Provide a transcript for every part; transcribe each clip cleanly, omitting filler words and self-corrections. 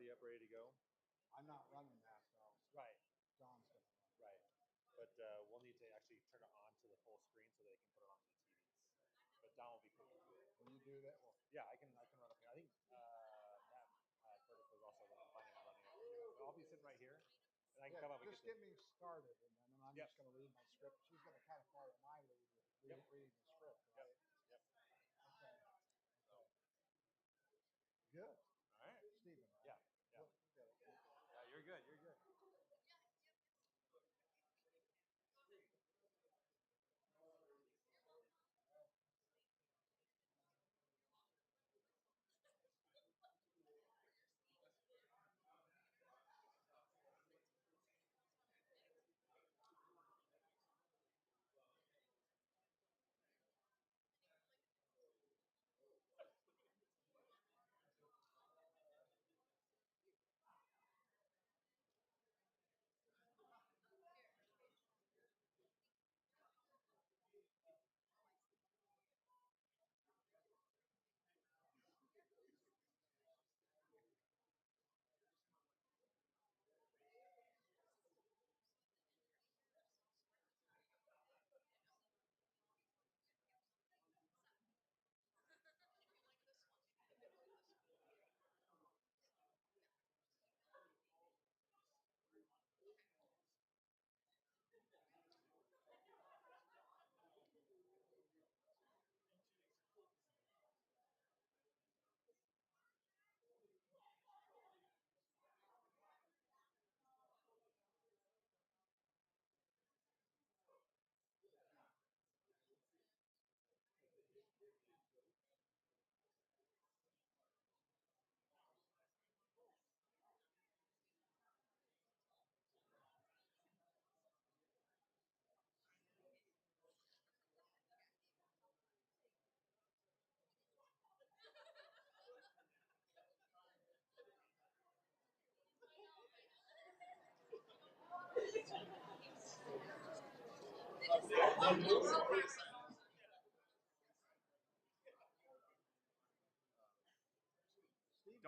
already up, ready to go. I'm not running that though. Right. John's gonna run. Right. But we'll need to actually turn it on to the full screen so they can put it on the TVs. But Don will be cooking. Will you do that? Well, Yeah, I can run up here. I think Matt Curtis was also planning on running up here. So I'll be sitting right here, and I can come up and just get me started, and then I'm just going to read my script. She's going to kind of follow my lead with reading the script, right? Yep. Okay. Good. All right. Stephen. Yeah. Yeah. You're good. You're good.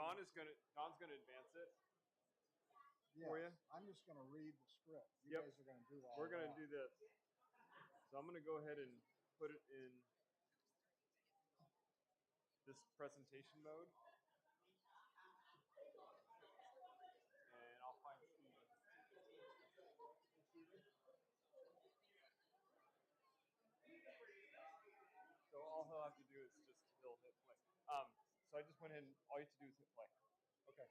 Don's gonna advance it for you. I'm just going to read the script. You Yep. guys are going to do all We're gonna that. do this. So I'm gonna go ahead and put it in this presentation mode. And I'll find Steve. So all he'll have to do is he'll hit play. So I just went ahead and all you have to do is hit play. Okay.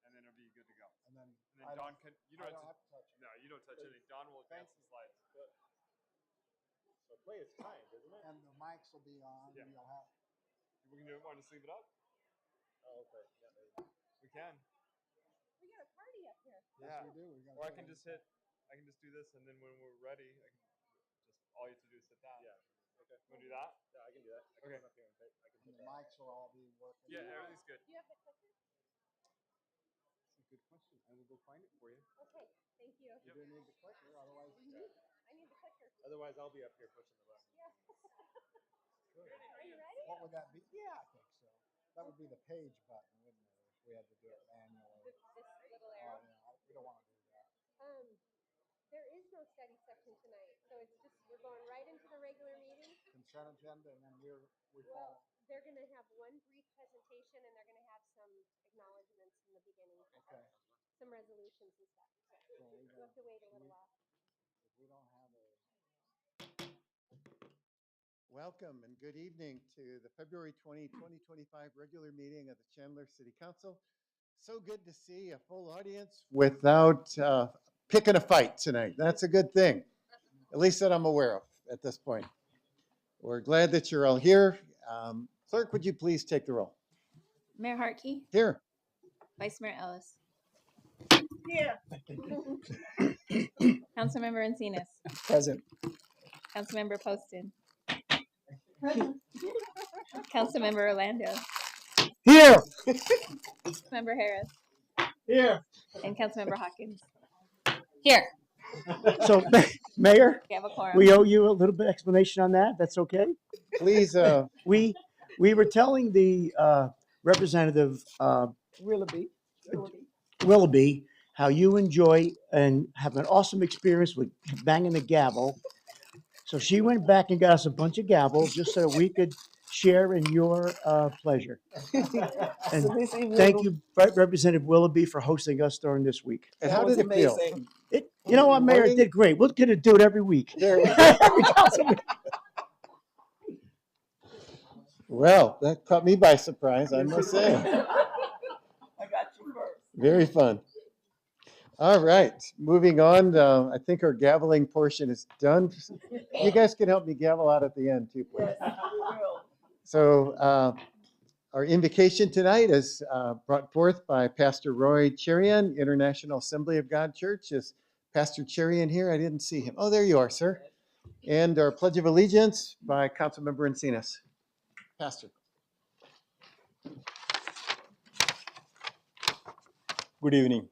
And then it'll be good to go. And then Don can I don't have to touch it. No, you don't touch anything. Don will advance the slides. So play is timed, isn't it? And the mics will be on. Yeah. You'll have. We can do it. Want to sleeve it up? Oh, okay. Yeah, maybe. We can. We got a party up here. Yeah. Yes, we do. Or I can just do this, and then when we're ready, all you have to do is hit that. Yeah. Okay. You want to do that? Yeah, I can do that. I can Okay. come up here and I can And hit the that. mics will all be working. Yeah, everything's good. Do you have the clicker? That's a good question. I will go find it for you. Okay, thank you. You do need the clicker, otherwise. I need the clicker. Otherwise, I'll be up here pushing the button. Yeah. Good. Are you ready? What would that be? Yeah, I think so. That would be the page button, wouldn't it? If we had to do it manually. This little Oh, arrow. yeah. We don't want to do that. There is no study session tonight, so we're going right into the regular meeting. Consent agenda, and then Well, they're going to have one brief presentation, and they're going to have some acknowledgments in the beginning. Okay. Some resolutions and stuff. So we'll have to wait a little while. If we don't have a. Welcome and good evening to the February 2025 regular meeting of the Chandler City Council. So good to see a full audience without picking a fight tonight. That's a good thing, at least that I'm aware of at this point. We're glad that you're all here. Clerk, would you please take the roll? Mayor Hartke. Here. Vice Mayor Ellis. Here. Councilmember Encinas. Present. Councilmember Poston. Councilmember Orlando. Here. Councilmember Harris. Here. And Councilmember Hawkins. Here. So, Mayor, We have a quorum. we owe you a little bit of explanation on that. That's okay? Please. We were telling the representative Willoughby Willoughby how you enjoy and have an awesome experience with banging the gavel. So she went back and got us a bunch of gavels just so we could share in your pleasure. And thank you, Representative Willoughby, for hosting us during this week. And how did it feel? You know what, Mayor? It Morning? did great. We're going to do it every week. There we go. Every council meeting. Well, that caught me by surprise, I must say. I got you first. Very fun. All right, moving on. I think our gaveling portion is done. You guys can help me gavel out at the end too, please. So our invocation tonight is brought forth by Pastor Roy Cherian, International Assembly of God Church. Is Pastor Cherian here? I didn't see him. Oh, there you are, sir. And our Pledge of Allegiance by Councilmember Encinas. Pastor. Good evening.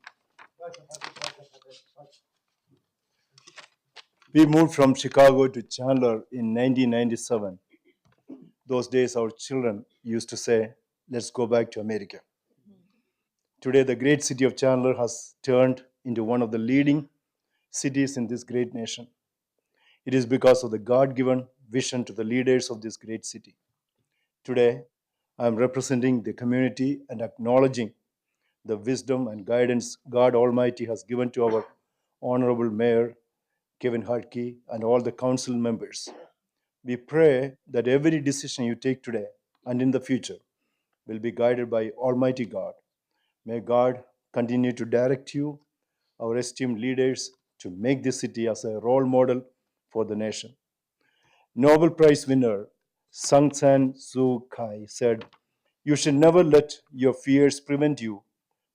We moved from Chicago to Chandler in 1997. Those days, our children used to say, "Let's go back to America." Today, the great city of Chandler has turned into one of the leading cities in this great nation. It is because of the God-given vision to the leaders of this great city. Today, I am representing the community and acknowledging the wisdom and guidance God Almighty has given to our Honorable Mayor, Kevin Hartke, and all the council members. We pray that every decision you take today and in the future will be guided by Almighty God. May God continue to direct you, our esteemed leaders, to make this city as a role model for the nation. Nobel Prize winner Sang San Suu Kyi said, "You should never let your fears prevent you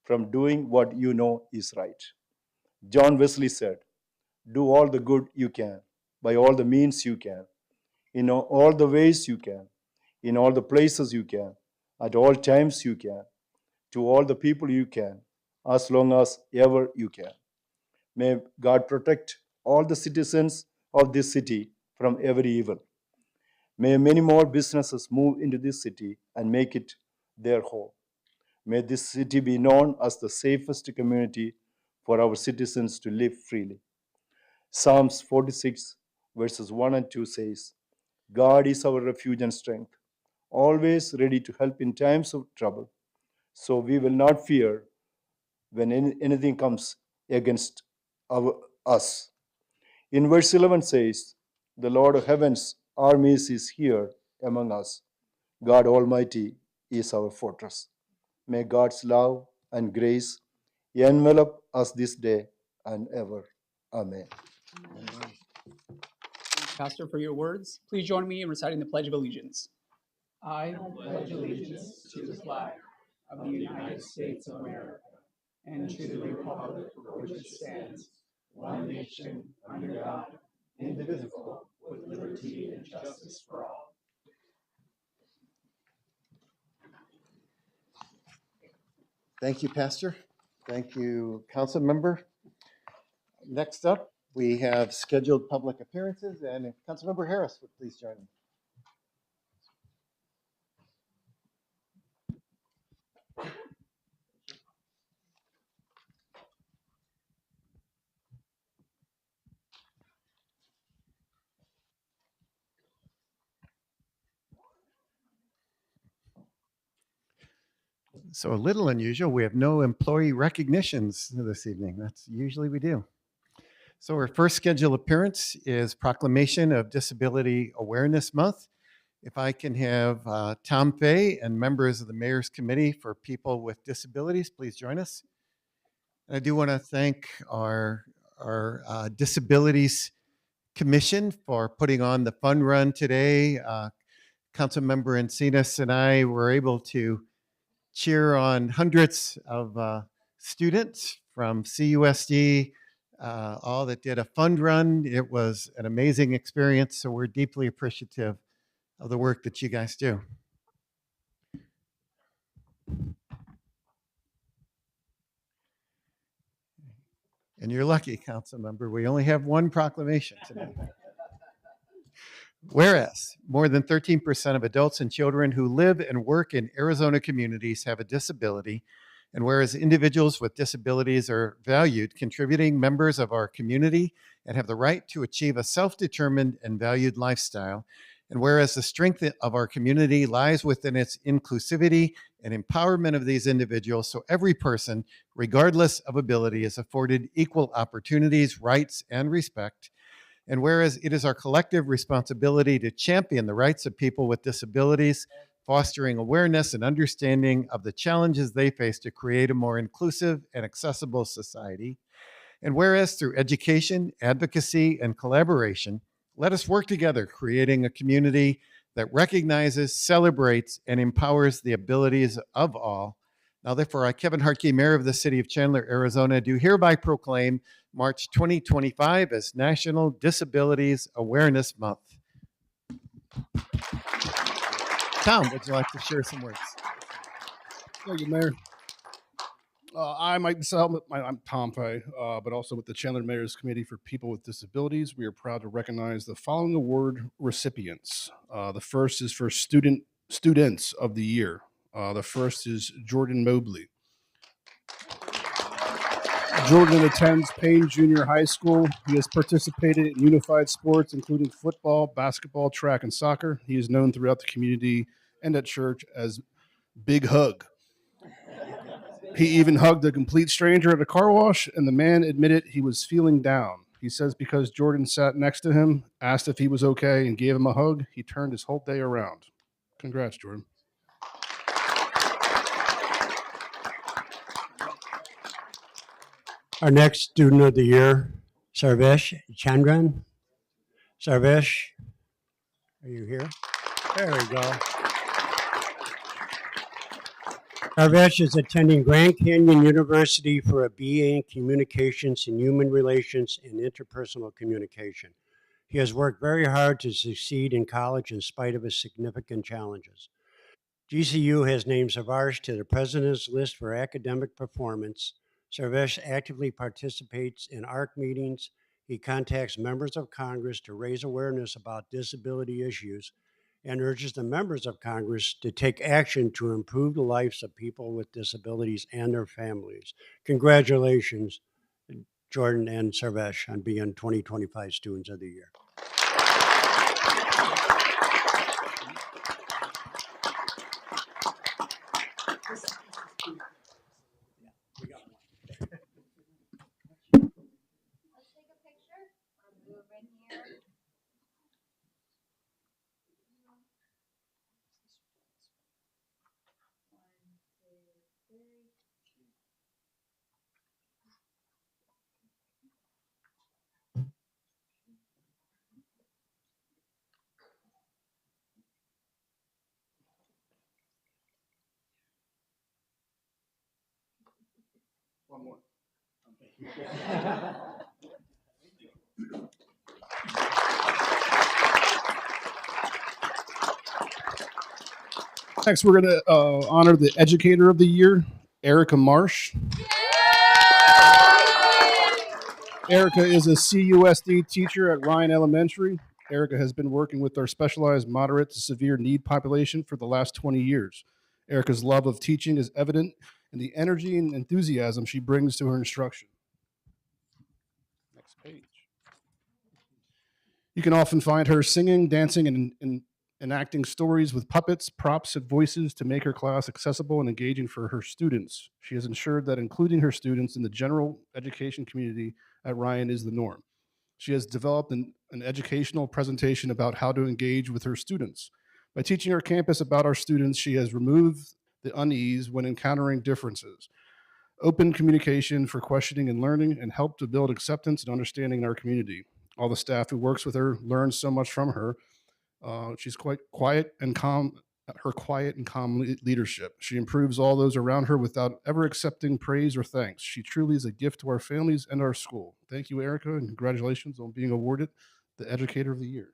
from doing what you know is right." John Wesley said, "Do all the good you can, by all the means you can, in all the ways you can, in all the places you can, at all times you can, to all the people you can, as long as ever you can." May God protect all the citizens of this city from every evil. May many more businesses move into this city and make it their home. May this city be known as the safest community for our citizens to live freely. Psalms 46, verses 1 and 2 says, "God is our refuge and strength, always ready to help in times of trouble. So we will not fear when anything comes against us." In verse 11 says, "The Lord of heaven's armies is here among us. God Almighty is our fortress." May God's love and grace envelop us this day and ever. Amen. Pastor, for your words. Please join me in reciting the Pledge of Allegiance. I pledge allegiance to the flag of the United States of America and to the republic for which it stands, one nation, under God, indivisible, with liberty and justice for all. Thank you, Pastor. Thank you, Council Member. Next up, we have scheduled public appearances, and if Councilmember Harris would please join me. So a little unusual, we have no employee recognitions this evening. That's usually we do. So our first scheduled appearance is Proclamation of Disability Awareness Month. If I can have Tom Fay and members of the Mayor's Committee for People with Disabilities, please join us. And I do want to thank our Disabilities Commission for putting on the fun run today. Councilmember Encinas and I were able to cheer on hundreds of students from CUSD, all that did a fund run. It was an amazing experience, so we're deeply appreciative of the work that you guys do. And you're lucky, Council Member, we only have one proclamation tonight. Whereas more than 13% of adults and children who live and work in Arizona communities have a disability, And whereas individuals with disabilities are valued, contributing members of our community and have the right to achieve a self-determined and valued lifestyle. And whereas the strength of our community lies within its inclusivity and empowerment of these individuals, so every person, regardless of ability, is afforded equal opportunities, rights, and respect. And whereas it is our collective responsibility to champion the rights of people with disabilities, fostering awareness and understanding of the challenges they face to create a more inclusive and accessible society. And whereas through education, advocacy, and collaboration, let us work together, creating a community that recognizes, celebrates, and empowers the abilities of all. Now, therefore, I, Kevin Hartke, Mayor of the City of Chandler, Arizona, do hereby proclaim March 2025 as National Disabilities Awareness Month. Tom, would you like to share some words? Thank you, Mayor. I myself, I'm Tom Fay, but also with the Chandler Mayor's Committee for People with Disabilities. We are proud to recognize the following award recipients. The first is for Students of the Year. The first is Jordan Mobley. Jordan attends Payne Junior High School. He has participated in unified sports, including football, basketball, track, and soccer. He is known throughout the community and at church as Big Hug. He even hugged a complete stranger at a car wash, and the man admitted he was feeling down. He says because Jordan sat next to him, asked if he was okay, and gave him a hug, he turned his whole day around. Congrats, Jordan. Our next student of the year, Sarvesh Chandran. Sarvesh, are you here? There we go. Sarvesh is attending Grand Canyon University for a BA in Communications and Human Relations and Interpersonal Communication. He has worked very hard to succeed in college in spite of his significant challenges. GCU has named Sarvesh to the President's List for Academic Performance. Sarvesh actively participates in ARC meetings. He contacts members of Congress to raise awareness about disability issues and urges the members of Congress to take action to improve the lives of people with disabilities and their families. Congratulations, Jordan and Sarvesh, on being 2025 Students of the Year. Let's take a picture. I'll move in here. One, two, three. One more. Next, we're going to honor the Educator of the Year, Erica Marsh. Erica is a CUSD teacher at Ryan Elementary. Erica has been working with our specialized moderate to severe need population for the last 20 years. Erica's love of teaching is evident in the energy and enthusiasm she brings to her instruction. Next page. You can often find her singing, dancing, and enacting stories with puppets, props, and voices to make her class accessible and engaging for her students. She has ensured that including her students in the general education community at Ryan is the norm. She has developed an educational presentation about how to engage with her students. By teaching our campus about our students, she has removed the unease when encountering differences, open communication for questioning and learning, and helped to build acceptance and understanding in our community. All the staff who works with her learns so much from her. She's quite quiet and calm. Her quiet and calm leadership. She improves all those around her without ever accepting praise or thanks. She truly is a gift to our families and our school. Thank you, Erica, and congratulations on being awarded the Educator of the Year.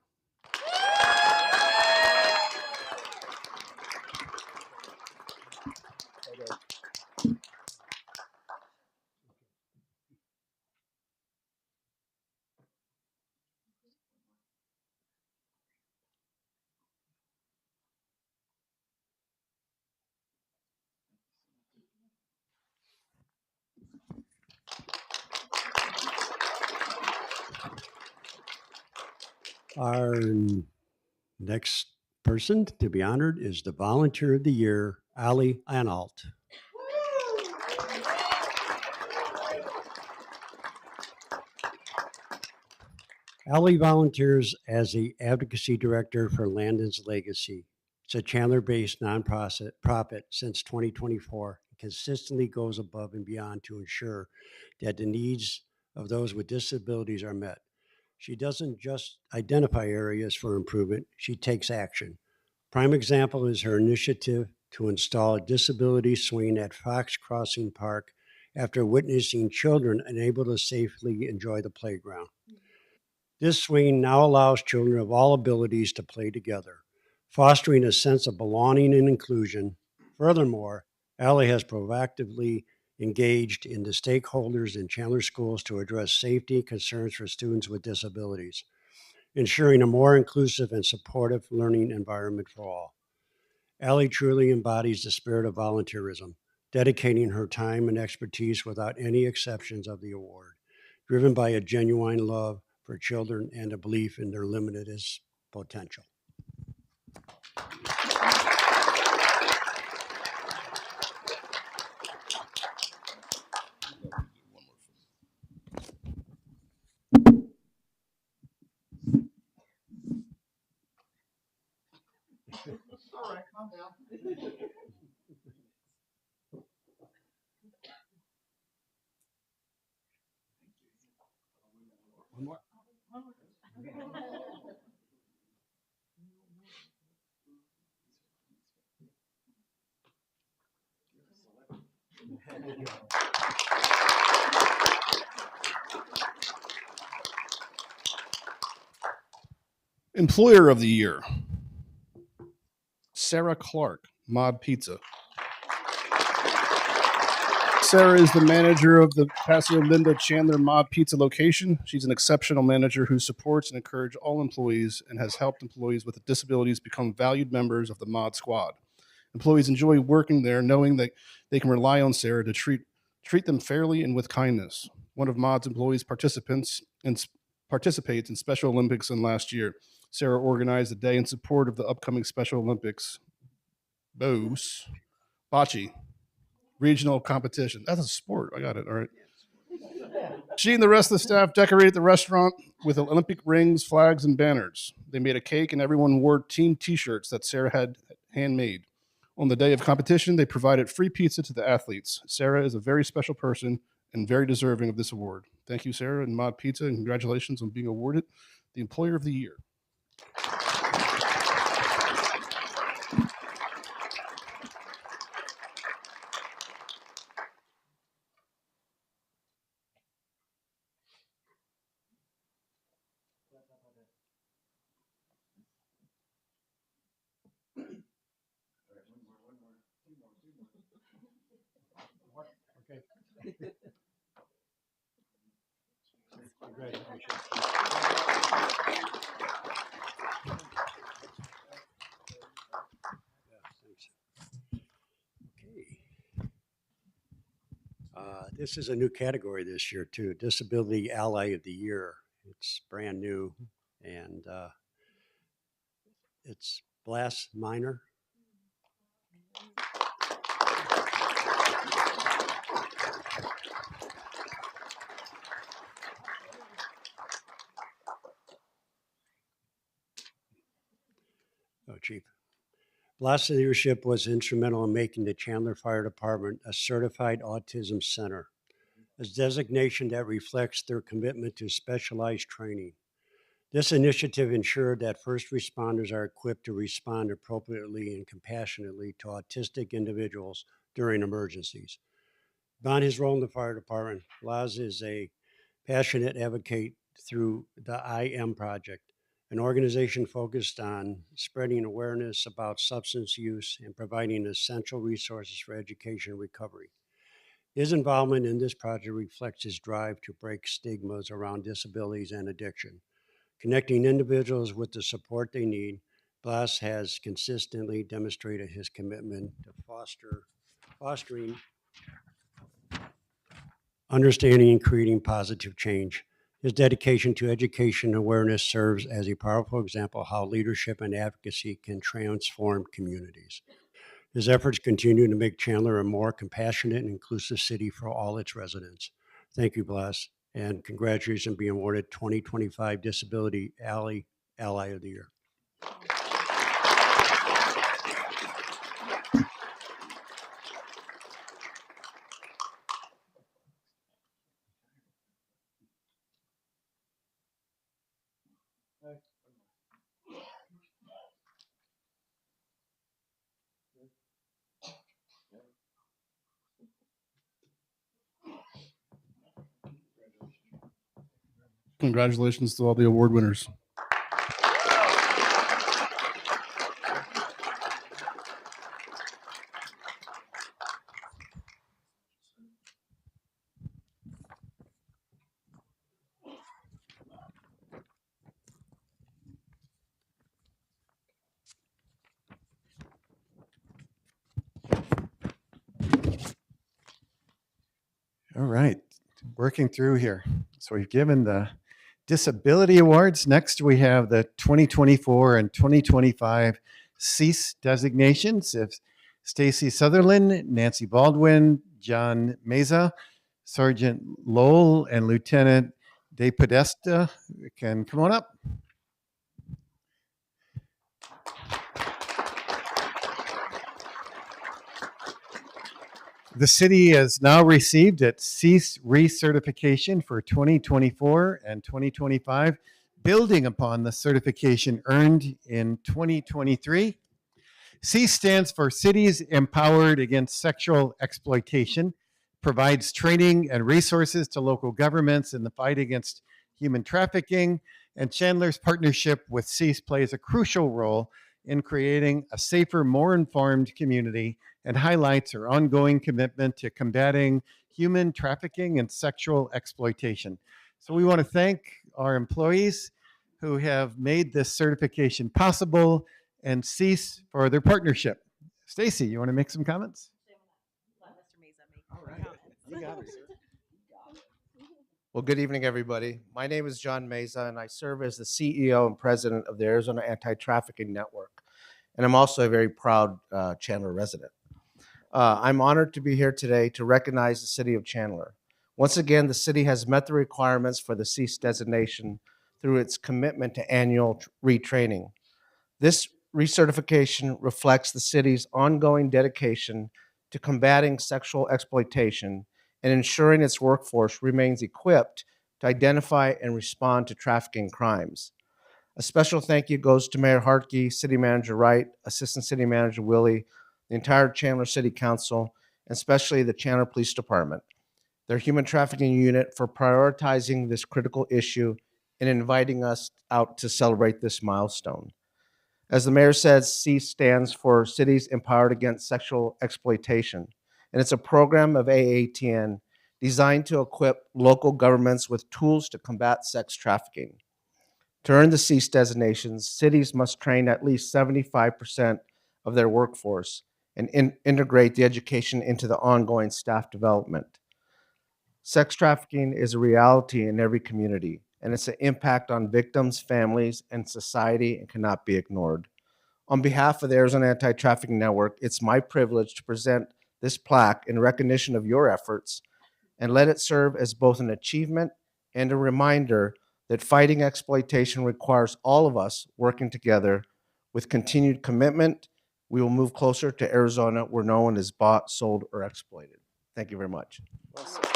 Our next person to be honored is the Volunteer of the Year, Ali Analt. Ali volunteers as the Advocacy Director for Landon's Legacy. It's a Chandler-based nonprofit since 2024. It consistently goes above and beyond to ensure that the needs of those with disabilities are met. She doesn't just identify areas for improvement, she takes action. Prime example is her initiative to install a disability swing at Fox Crossing Park after witnessing children unable to safely enjoy the playground. This swing now allows children of all abilities to play together, fostering a sense of belonging and inclusion. Furthermore, Allie has proactively engaged in the stakeholders in Chandler schools to address safety concerns for students with disabilities, ensuring a more inclusive and supportive learning environment for all. Allie truly embodies the spirit of volunteerism, dedicating her time and expertise without any exceptions of the award, driven by a genuine love for children and a belief in their limited potential. All right, calm down. One more. Employer of the Year, Sarah Clark, Mod Pizza. Sarah is the manager of the Paseo Linda Chandler Mod Pizza location. She's an exceptional manager who supports and encourages all employees and has helped employees with disabilities become valued members of the Mod Squad. Employees enjoy working there knowing that they can rely on Sarah to treat them fairly and with kindness. One of Mod's employees participates in Special Olympics, and last year, Sarah organized a day in support of the upcoming Special Olympics. Bocce regional competition. That's a sport. I got it. All right. She and the rest of the staff decorated the restaurant with Olympic rings, flags, and banners. They made a cake, and everyone wore team T-shirts that Sarah had handmade. On the day of competition, they provided free pizza to the athletes. Sarah is a very special person and very deserving of this award. Thank you, Sarah and Mod Pizza, and congratulations on being awarded the Employer of the Year. Okay. Congratulations. This is a new category this year too, Disability Ally of the Year. It's brand new, and it's Blas Minor. Oh, Chief. Blas' leadership was instrumental in making the Chandler Fire Department a certified autism center, a designation that reflects their commitment to specialized training. This initiative ensured that first responders are equipped to respond appropriately and compassionately to autistic individuals during emergencies. Beyond his role in the fire department, Blas is a passionate advocate through the I Am Project, an organization focused on spreading awareness about substance use and providing essential resources for education and recovery. His involvement in this project reflects his drive to break stigmas around disabilities and addiction. Connecting individuals with the support they need, Blas has consistently demonstrated his commitment to fostering understanding and creating positive change. His dedication to education and awareness serves as a powerful example of how leadership and advocacy can transform communities. His efforts continue to make Chandler a more compassionate and inclusive city for all its residents. Thank you, Blas, and congratulations on being awarded 2025 Disability Ally of the Year. Congratulations to all the award winners. All right, working through here. So we've given the disability awards. Next, we have the 2024 and 2025 CEASE designations. If Stacy Sutherland, Nancy Baldwin, John Meza, Sergeant Lowell, and Lieutenant De Podesta can come on up. The city has now received its CEASE recertification for 2024 and 2025, building upon the certification earned in 2023. CEASE stands for Cities Empowered Against Sexual Exploitation, provides training and resources to local governments in the fight against human trafficking, and Chandler's partnership with CEASE plays a crucial role in creating a safer, more informed community and highlights our ongoing commitment to combating human trafficking and sexual exploitation. So we want to thank our employees who have made this certification possible and CEASE for their partnership. Stacy, you want to make some comments? Let Mr. Meza make comments. You got it, sir. Well, good evening, everybody. My name is John Meza, and I serve as the CEO and president of the Arizona Anti-Trafficking Network. And I'm also a very proud Chandler resident. I'm honored to be here today to recognize the city of Chandler. Once again, the city has met the requirements for the CEASE designation through its commitment to annual retraining. This recertification reflects the city's ongoing dedication to combating sexual exploitation and ensuring its workforce remains equipped to identify and respond to trafficking crimes. A special thank you goes to Mayor Hartke, City Manager Wright, Assistant City Manager Willie, the entire Chandler City Council, and especially the Chandler Police Department, their human trafficking unit, for prioritizing this critical issue and inviting us out to celebrate this milestone. As the mayor said, CEASE stands for Cities Empowered Against Sexual Exploitation, and it's a program of AATN designed to equip local governments with tools to combat sex trafficking. To earn the CEASE designations, cities must train at least 75% of their workforce and integrate the education into the ongoing staff development. Sex trafficking is a reality in every community, and its impact on victims, families, and society and cannot be ignored. On behalf of the Arizona Anti-Trafficking Network, it's my privilege to present this plaque in recognition of your efforts, and let it serve as both an achievement and a reminder that fighting exploitation requires all of us working together. With continued commitment, we will move closer to Arizona, where no one is bought, sold, or exploited. Thank you very much. Scoot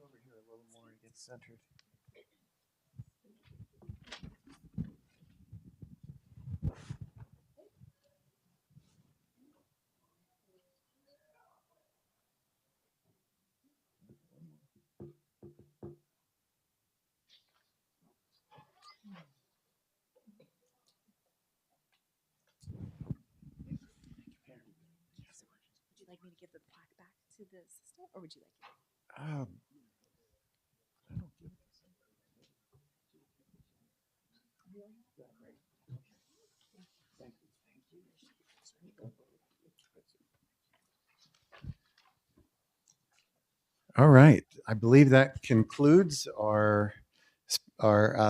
over here a little more and get centered. Would you like me to give the plaque back to the assistant, or would you like it? I don't give it. All right. I believe that concludes our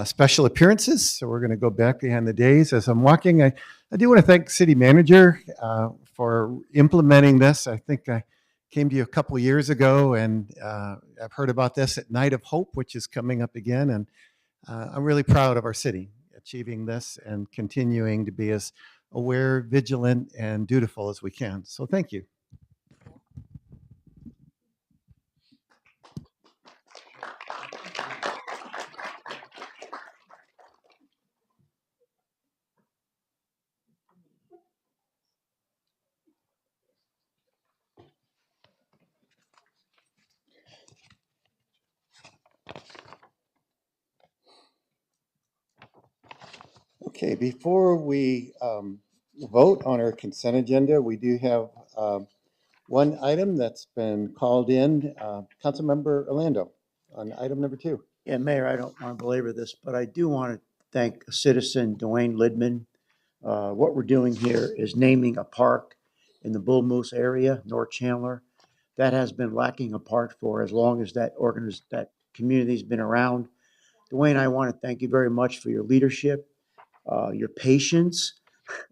special appearances. So we're going to go back behind the days. As I'm walking, I do want to thank City Manager for implementing this. I think I came to you a couple of years ago, and I've heard about this at Night of Hope, which is coming up again. And I'm really proud of our city achieving this and continuing to be as aware, vigilant, and dutiful as we can. So thank you. Okay, before we vote on our consent agenda, we do have one item that's been called in. Councilmember Orlando on item number 2. Yeah, Mayor, I don't want to belabor this, but I do want to thank citizen Dwayne Lidman. What we're doing here is naming a park in the Bull Moose area, North Chandler. That has been lacking a park for as long as that community's been around. Dwayne, I want to thank you very much for your leadership, your patience,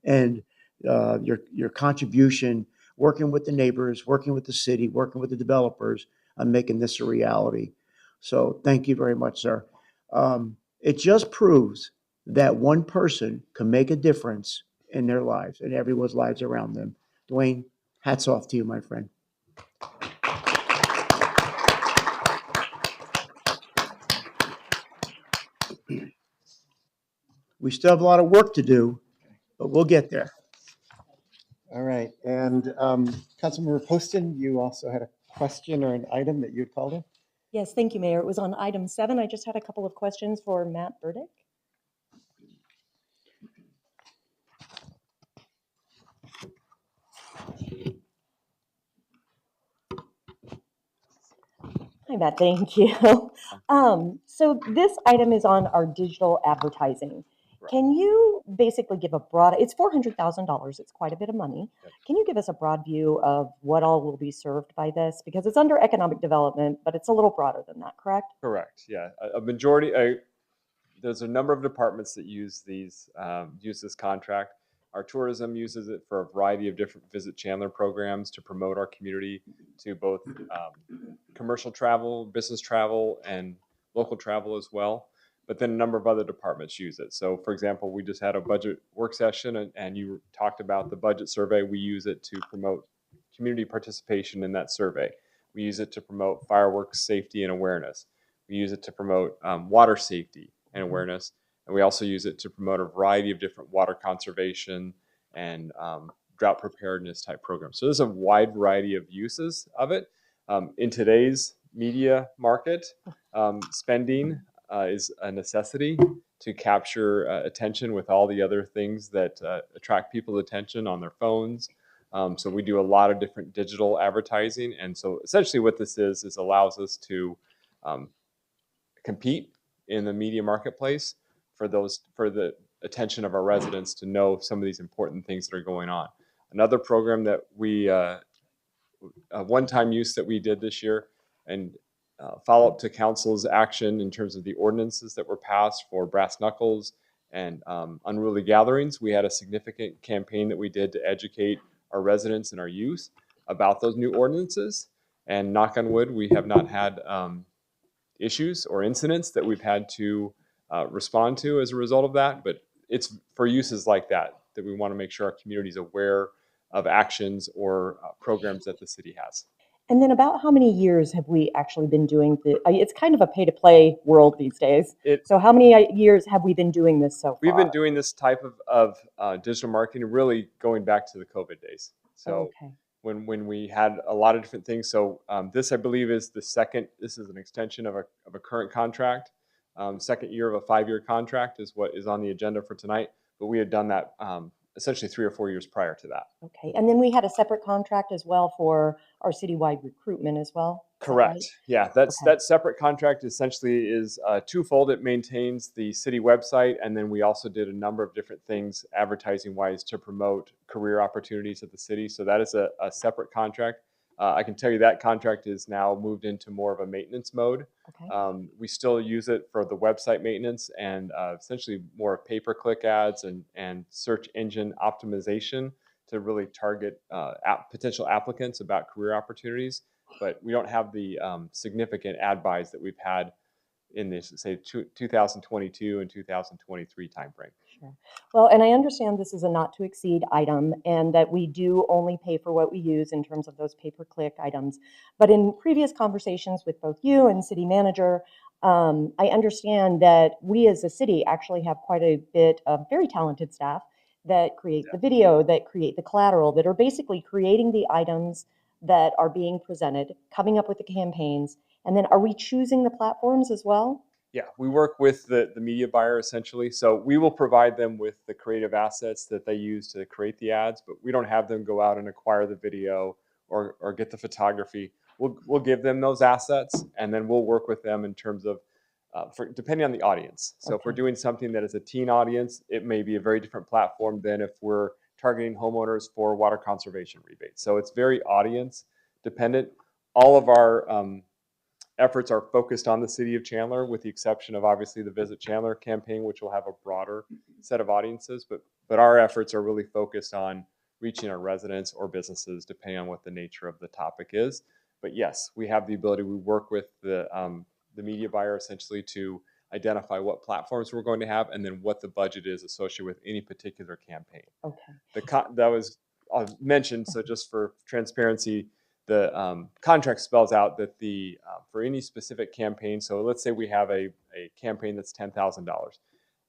and your contribution, working with the neighbors, working with the city, working with the developers on making this a reality. So thank you very much, sir. It just proves that one person can make a difference in their lives and everyone's lives around them. Dwayne, hats off to you, my friend. We still have a lot of work to do, but we'll get there. All right, and Councilmember Poston, you also had a question or an item that you'd called in? Yes, thank you, Mayor. It was on item 7. I just had a couple of questions for Matt Burdick. Hi, Matt. Thank you. So this item is on our digital advertising. Can you basically give a broad, it's $400,000, it's quite a bit of money. Can you give us a broad view of what all will be served by this? Because it's under economic development, but it's a little broader than that, correct? Correct. Yeah, a majority. There's a number of departments that use this contract. Our tourism uses it for a variety of different Visit Chandler programs to promote our community to both commercial travel, business travel, and local travel as well. But then a number of other departments use it. So, for example, we just had a budget work session, and you talked about the budget survey. We use it to promote community participation in that survey. We use it to promote fireworks safety and awareness. We use it to promote water safety and awareness. And we also use it to promote a variety of different water conservation and drought preparedness type programs. So there's a wide variety of uses of it. In today's media market, spending is a necessity to capture attention with all the other things that attract people's attention on their phones. So we do a lot of different digital advertising. And so essentially what this is allows us to compete in the media marketplace for the attention of our residents to know some of these important things that are going on. Another program that we, a one-time use that we did this year, and follow up to council's action in terms of the ordinances that were passed for brass knuckles and unruly gatherings. We had a significant campaign that we did to educate our residents and our youth about those new ordinances. And knock on wood, we have not had issues or incidents that we've had to respond to as a result of that. But it's for uses like that we want to make sure our community is aware of actions or programs that the city has. And then about how many years have we actually been doing it's kind of a pay-to-play world these days. So how many years have we been doing this so far? We've been doing this type of digital marketing really going back to the COVID days. So when we had a lot of different things. So this, I believe, is this is an extension of a current contract. Second year of a 5-year contract is what is on the agenda for tonight. But we had done that essentially 3 or 4 years prior to that. Okay, and then we had a separate contract as well for our citywide recruitment as well? Correct. Right? Yeah, that separate contract essentially is twofold. It maintains the city website, and then we also did a number of different things advertising-wise to promote career opportunities at the city. So that is a separate contract. I can tell you that contract is now moved into more of a maintenance mode. Okay. We still use it for the website maintenance and essentially more pay-per-click ads and search engine optimization to really target potential applicants about career opportunities. But we don't have the significant ad buys that we've had in this, say, 2022 and 2023 timeframe. Sure. Well, and I understand this is a not to exceed item and that we do only pay for what we use in terms of those pay-per-click items. But in previous conversations with both you and city manager, I understand that we as a city actually have quite a bit of very talented staff that create the video, that create the collateral, that are basically creating the items that are being presented, coming up with the campaigns, and then are we choosing the platforms as well? Yeah, we work with the media buyer essentially. So we will provide them with the creative assets that they use to create the ads, but we don't have them go out and acquire the video or get the photography. We'll give them those assets, and then we'll work with them in terms of depending on the audience. So if we're doing something that is a teen audience, it may be a very different platform than if we're targeting homeowners for water conservation rebates. So it's very audience dependent. All of our efforts are focused on the city of Chandler, with the exception of obviously the Visit Chandler campaign, which will have a broader set of audiences. But our efforts are really focused on reaching our residents or businesses, depending on what the nature of the topic is. But yes, we have the ability. We work with the media buyer essentially to identify what platforms we're going to have, and then what the budget is associated with any particular campaign. Okay. That was mentioned. So just for transparency, the contract spells out that the for any specific campaign, so let's say we have a campaign that's $10,000,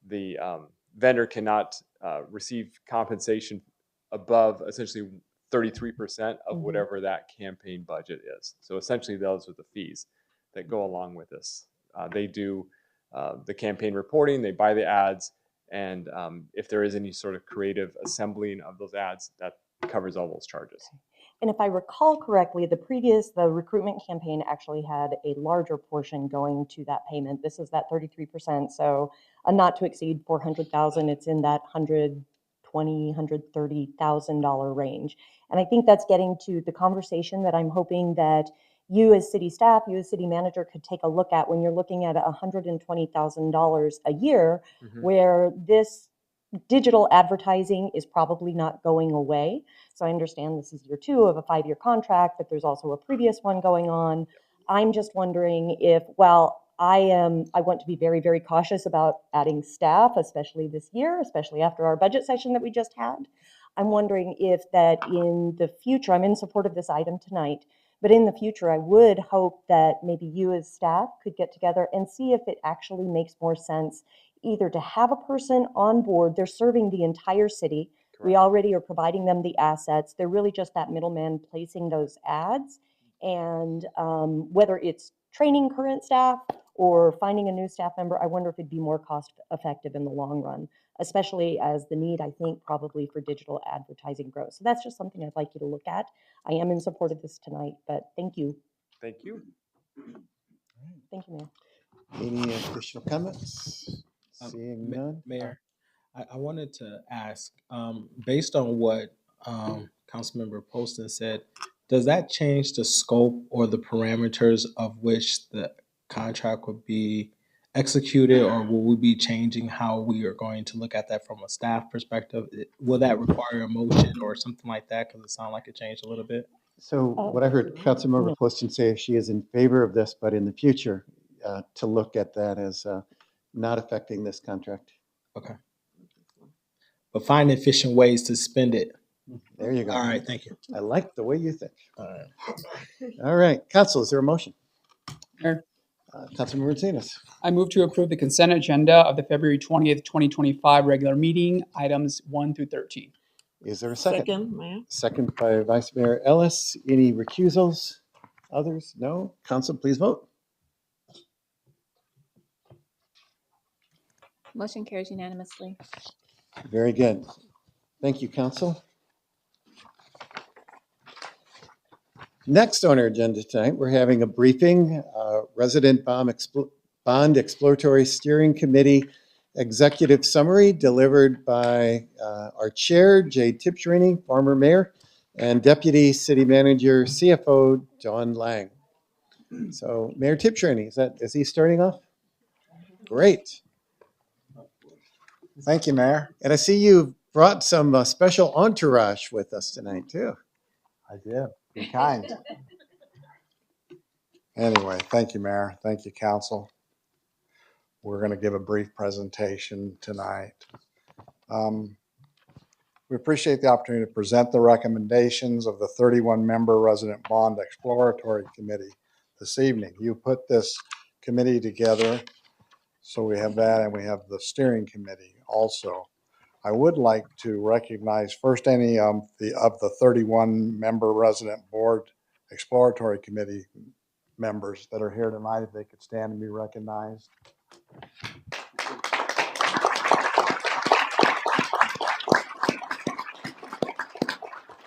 the vendor cannot receive compensation above essentially 33% of whatever that campaign budget is. So essentially those are the fees that go along with this. They do the campaign reporting, they buy the ads, and if there is any sort of creative assembling of those ads, that covers all those charges. And if I recall correctly, the recruitment campaign actually had a larger portion going to that payment. This is that 33%, so a not to exceed 400,000. It's in that $120,000, $130,000 range. And I think that's getting to the conversation that I'm hoping that you as city staff, you as city manager could take a look at when you're looking at $120,000 a year, where this digital advertising is probably not going away. So I understand this is year 2 of a 5-year contract, but there's also a previous one going on. I'm just wondering if, while I want to be very, very cautious about adding staff, especially this year, especially after our budget session that we just had. I'm wondering if that in the future, I'm in support of this item tonight, but in the future, I would hope that maybe you as staff could get together and see if it actually makes more sense either to have a person on board. They're serving the entire city. Correct. We already are providing them the assets. They're really just that middleman placing those ads. And whether it's training current staff or finding a new staff member, I wonder if it'd be more cost effective in the long run, especially as the need, I think, probably for digital advertising grows. So that's just something I'd like you to look at. I am in support of this tonight, but thank you. Thank you. Thank you, Mayor. Any additional comments? Seeing none. Mayor, I wanted to ask, based on what Councilmember Poston said, does that change the scope or the parameters of which the contract would be executed, or will we be changing how we are going to look at that from a staff perspective? Will that require a motion or something like that? Because it sounded like it changed a little bit. So what I heard Councilmember Poston say, she is in favor of this, but in the future, to look at that as not affecting this contract. Okay. But find efficient ways to spend it. There you go. All right, thank you. I like the way you think. All right. All right, Council, is there a motion? Mayor, Councilmember Martinez. I move to approve the consent agenda of the February 20th, 2025 regular meeting, items 1 through 13. Is there a second? Second, Mayor. Second by Vice Mayor Ellis. Any recusals? Others? No? Council, please vote. Motion carries unanimously. Very good. Thank you, Council. Next on our agenda tonight, we're having a briefing, Resident Bond Exploratory Steering Committee Executive Summary delivered by our Chair, Jay Tipshrini, former Mayor. and Deputy City Manager, CFO, John Lang. So Mayor Tiptraining, is he starting off? Great. Thank you, Mayor. And I see you've brought some special entourage with us tonight too. I did. Be kind. Anyway, thank you, Mayor. Thank you, Council. We're going to give a brief presentation tonight. We appreciate the opportunity to present the recommendations of the 31-member Resident Bond Exploratory Committee this evening. You put this committee together, so we have that, and we have the steering committee also. I would like to recognize first any of the 31-member Resident Board Exploratory Committee members that are here tonight, if they could stand and be recognized.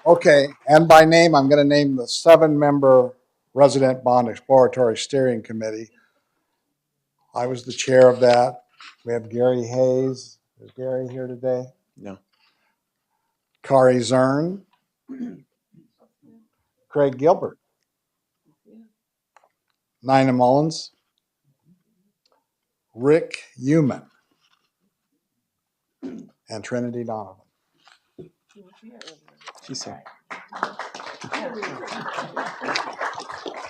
Okay, and by name, I'm going to name the 7-member Resident Bond Exploratory Steering Committee. I was the chair of that. We have Gary Hayes. Is Gary here today? No. Kari Zern. Craig Gilbert. Nina Mullins. Rick Human. And Trinity Donovan. She's here.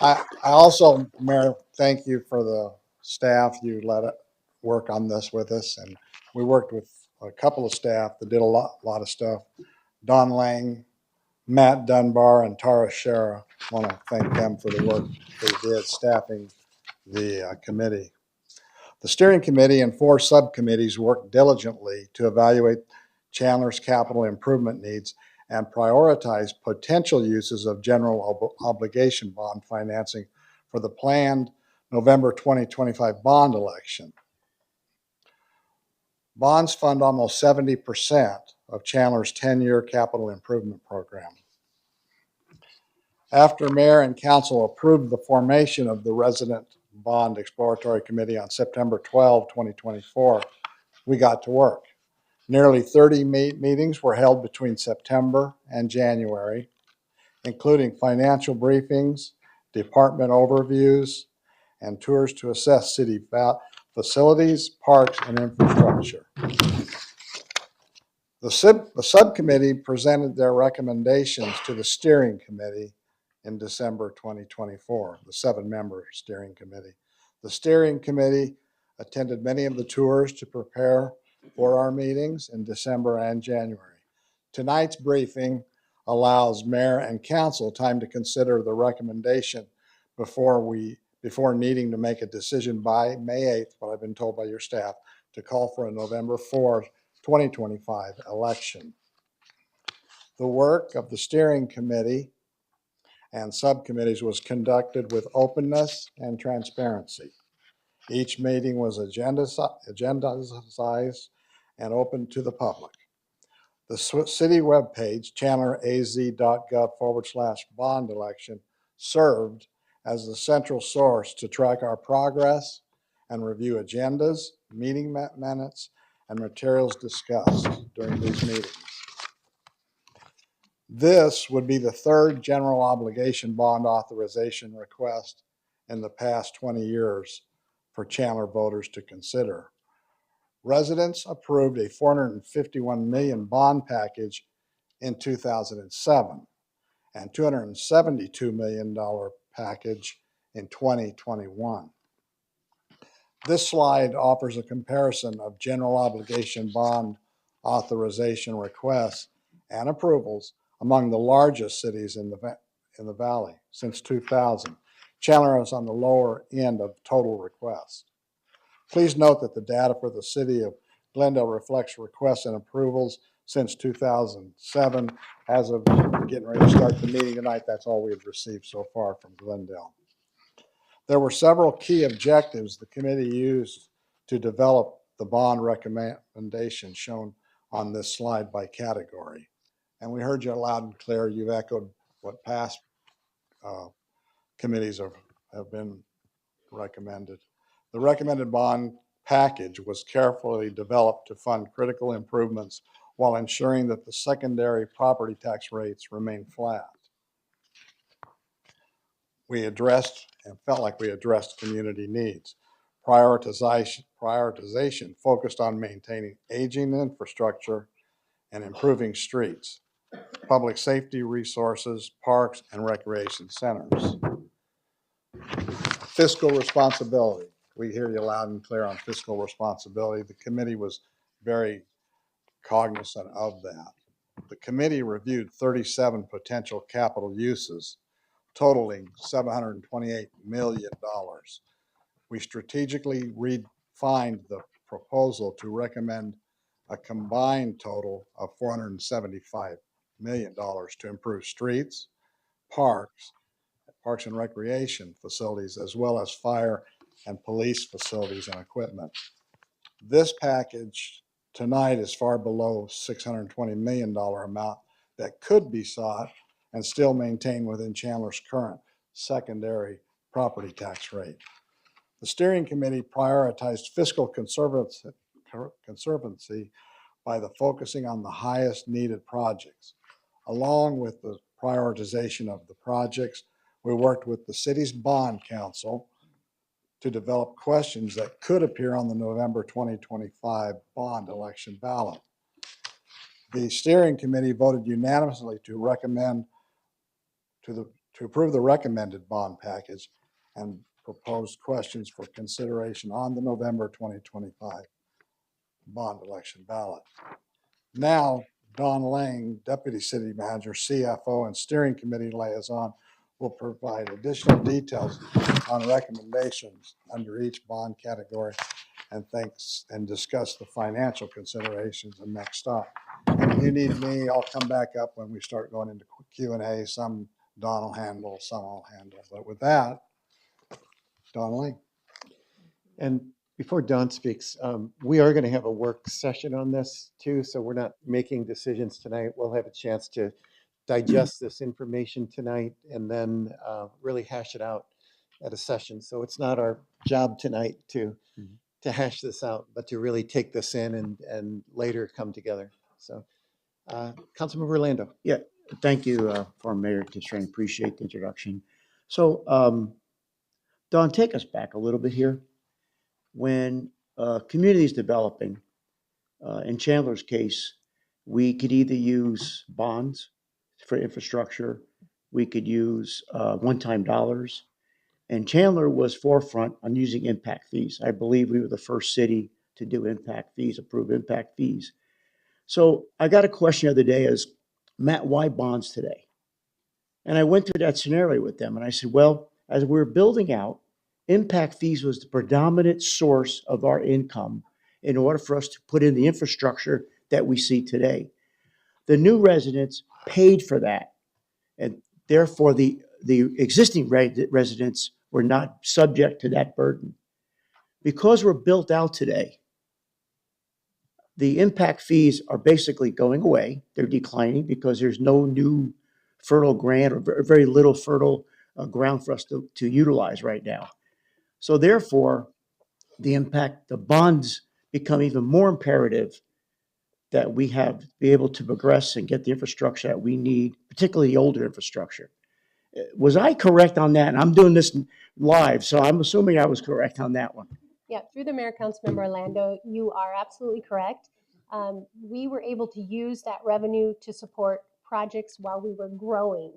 I also, Mayor, thank you for the staff. You let it work on this with us. And we worked with a couple of staff that did a lot of stuff. Don Lang, Matt Dunbar, and Tara Shara. I want to thank them for the work they did staffing the committee. The steering committee and 4 subcommittees worked diligently to evaluate Chandler's capital improvement needs and prioritize potential uses of general obligation bond financing for the planned November 2025 bond election. Bonds fund almost 70% of Chandler's 10-year capital improvement program. After Mayor and Council approved the formation of the Resident Bond Exploratory Committee on September 12, 2024, we got to work. Nearly 30 meetings were held between September and January, including financial briefings, department overviews, and tours to assess city facilities, parks, and infrastructure. The subcommittee presented their recommendations to the steering committee in December 2024, the 7-member steering committee. The steering committee attended many of the tours to prepare for our meetings in December and January. Tonight's briefing allows Mayor and Council time to consider the recommendation before needing to make a decision by May 8th, what I've been told by your staff, to call for a November 4th, 2025 election. The work of the steering committee and subcommittees was conducted with openness and transparency. Each meeting was agendized and open to the public. The city webpage, chandleraz.gov/bond election, served as the central source to track our progress and review agendas, meeting minutes, and materials discussed during these meetings. This would be the 3rd general obligation bond authorization request in the past 20 years for Chandler voters to consider. Residents approved a $451 million bond package in 2007 and $272 million package in 2021. This slide offers a comparison of general obligation bond authorization requests and approvals among the largest cities in the valley since 2000. Chandler is on the lower end of total requests. Please note that the data for the city of Glendale reflects requests and approvals since 2007. As of getting ready to start the meeting tonight, that's all we've received so far from Glendale. There were several key objectives the committee used to develop the bond recommendations shown on this slide by category. And we heard you loud and clear. You've echoed what past committees have been recommended. The recommended bond package was carefully developed to fund critical improvements while ensuring that the secondary property tax rates remain flat. We addressed and felt like we addressed community needs. Prioritization focused on maintaining aging infrastructure and improving streets, public safety resources, parks, and recreation centers. Fiscal responsibility. We hear you loud and clear on fiscal responsibility. The committee was very cognizant of that. The committee reviewed 37 potential capital uses totaling $728 million. We strategically refined the proposal to recommend a combined total of $475 million to improve streets, parks and recreation facilities, as well as fire and police facilities and equipment. This package tonight is far below $620 million amount that could be sought and still maintain within Chandler's current secondary property tax rate. The steering committee prioritized fiscal conservancy by the focusing on the highest needed projects. Along with the prioritization of the projects, we worked with the city's bond council to develop questions that could appear on the November 2025 bond election ballot. The steering committee voted unanimously to recommend to approve the recommended bond package and proposed questions for consideration on the November 2025 bond election ballot. Now, Don Lang, Deputy City Manager, CFO, and Steering Committee Liaison will provide additional details on recommendations under each bond category and discuss the financial considerations and next stop. If you need me, I'll come back up when we start going into Q&A. Some Don will handle, some I'll handle. But with that, Don Lang. And before Don speaks, we are going to have a work session on this too, so we're not making decisions tonight. We'll have a chance to digest this information tonight and then really hash it out at a session. So it's not our job tonight to hash this out, but to really take this in and later come together. So, Councilmember Orlando. Yeah, thank you, Former Mayor Constrain. Appreciate the introduction. So, Don, take us back a little bit here. When community is developing, in Chandler's case, we could either use bonds for infrastructure, we could use one-time dollars, and Chandler was forefront on using impact fees. I believe we were the first city to do impact fees, approve impact fees. So I got a question the other day is, Matt, why bonds today? And I went through that scenario with them and I said, well, as we were building out, impact fees was the predominant source of our income in order for us to put in the infrastructure that we see today. The new residents paid for that, and therefore the existing residents were not subject to that burden. Because we're built out today, the impact fees are basically going away. They're declining because there's no new fertile ground or very little fertile ground for us to utilize right now. So therefore, the bonds become even more imperative that we have to be able to progress and get the infrastructure that we need, particularly the older infrastructure. Was I correct on that? And I'm doing this live, so I'm assuming I was correct on that one. Yeah, through the Mayor, Councilmember Orlando, you are absolutely correct. We were able to use that revenue to support projects while we were growing.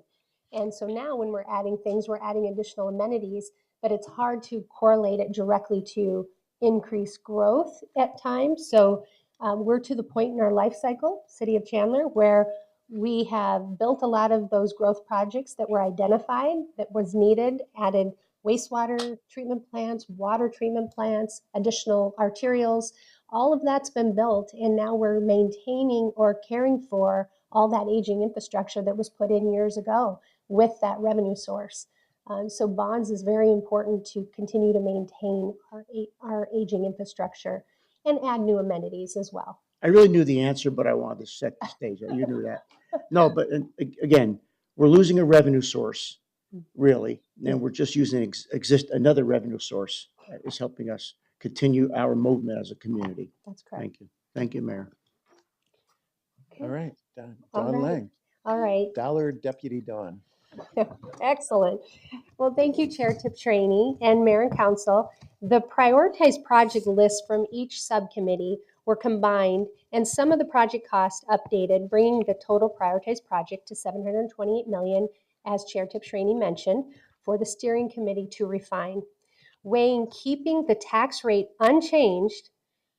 And so now when we're adding things, we're adding additional amenities, but it's hard to correlate it directly to increased growth at times. So we're to the point in our life cycle, City of Chandler, where we have built a lot of those growth projects that were identified, that was needed, added wastewater treatment plants, water treatment plants, additional arterials. All of that's been built, and now we're maintaining or caring for all that aging infrastructure that was put in years ago with that revenue source. So bonds is very important to continue to maintain our aging infrastructure and add new amenities as well. I really knew the answer, but I wanted to set the stage. You knew that. No, but again, we're losing a revenue source, really, and we're just using another revenue source that is helping us continue our movement as a community. That's correct. Thank you. Thank you, Mayor. All right, Don All right. Lang, All right. Dollar Deputy Don. Excellent. Well, thank you, Chair Tiptraining and Mayor and Council. The prioritized project lists from each subcommittee were combined and some of the project costs updated, bringing the total prioritized project to $728 million, as Chair Tiptraining mentioned, for the steering committee to refine, weighing keeping the tax rate unchanged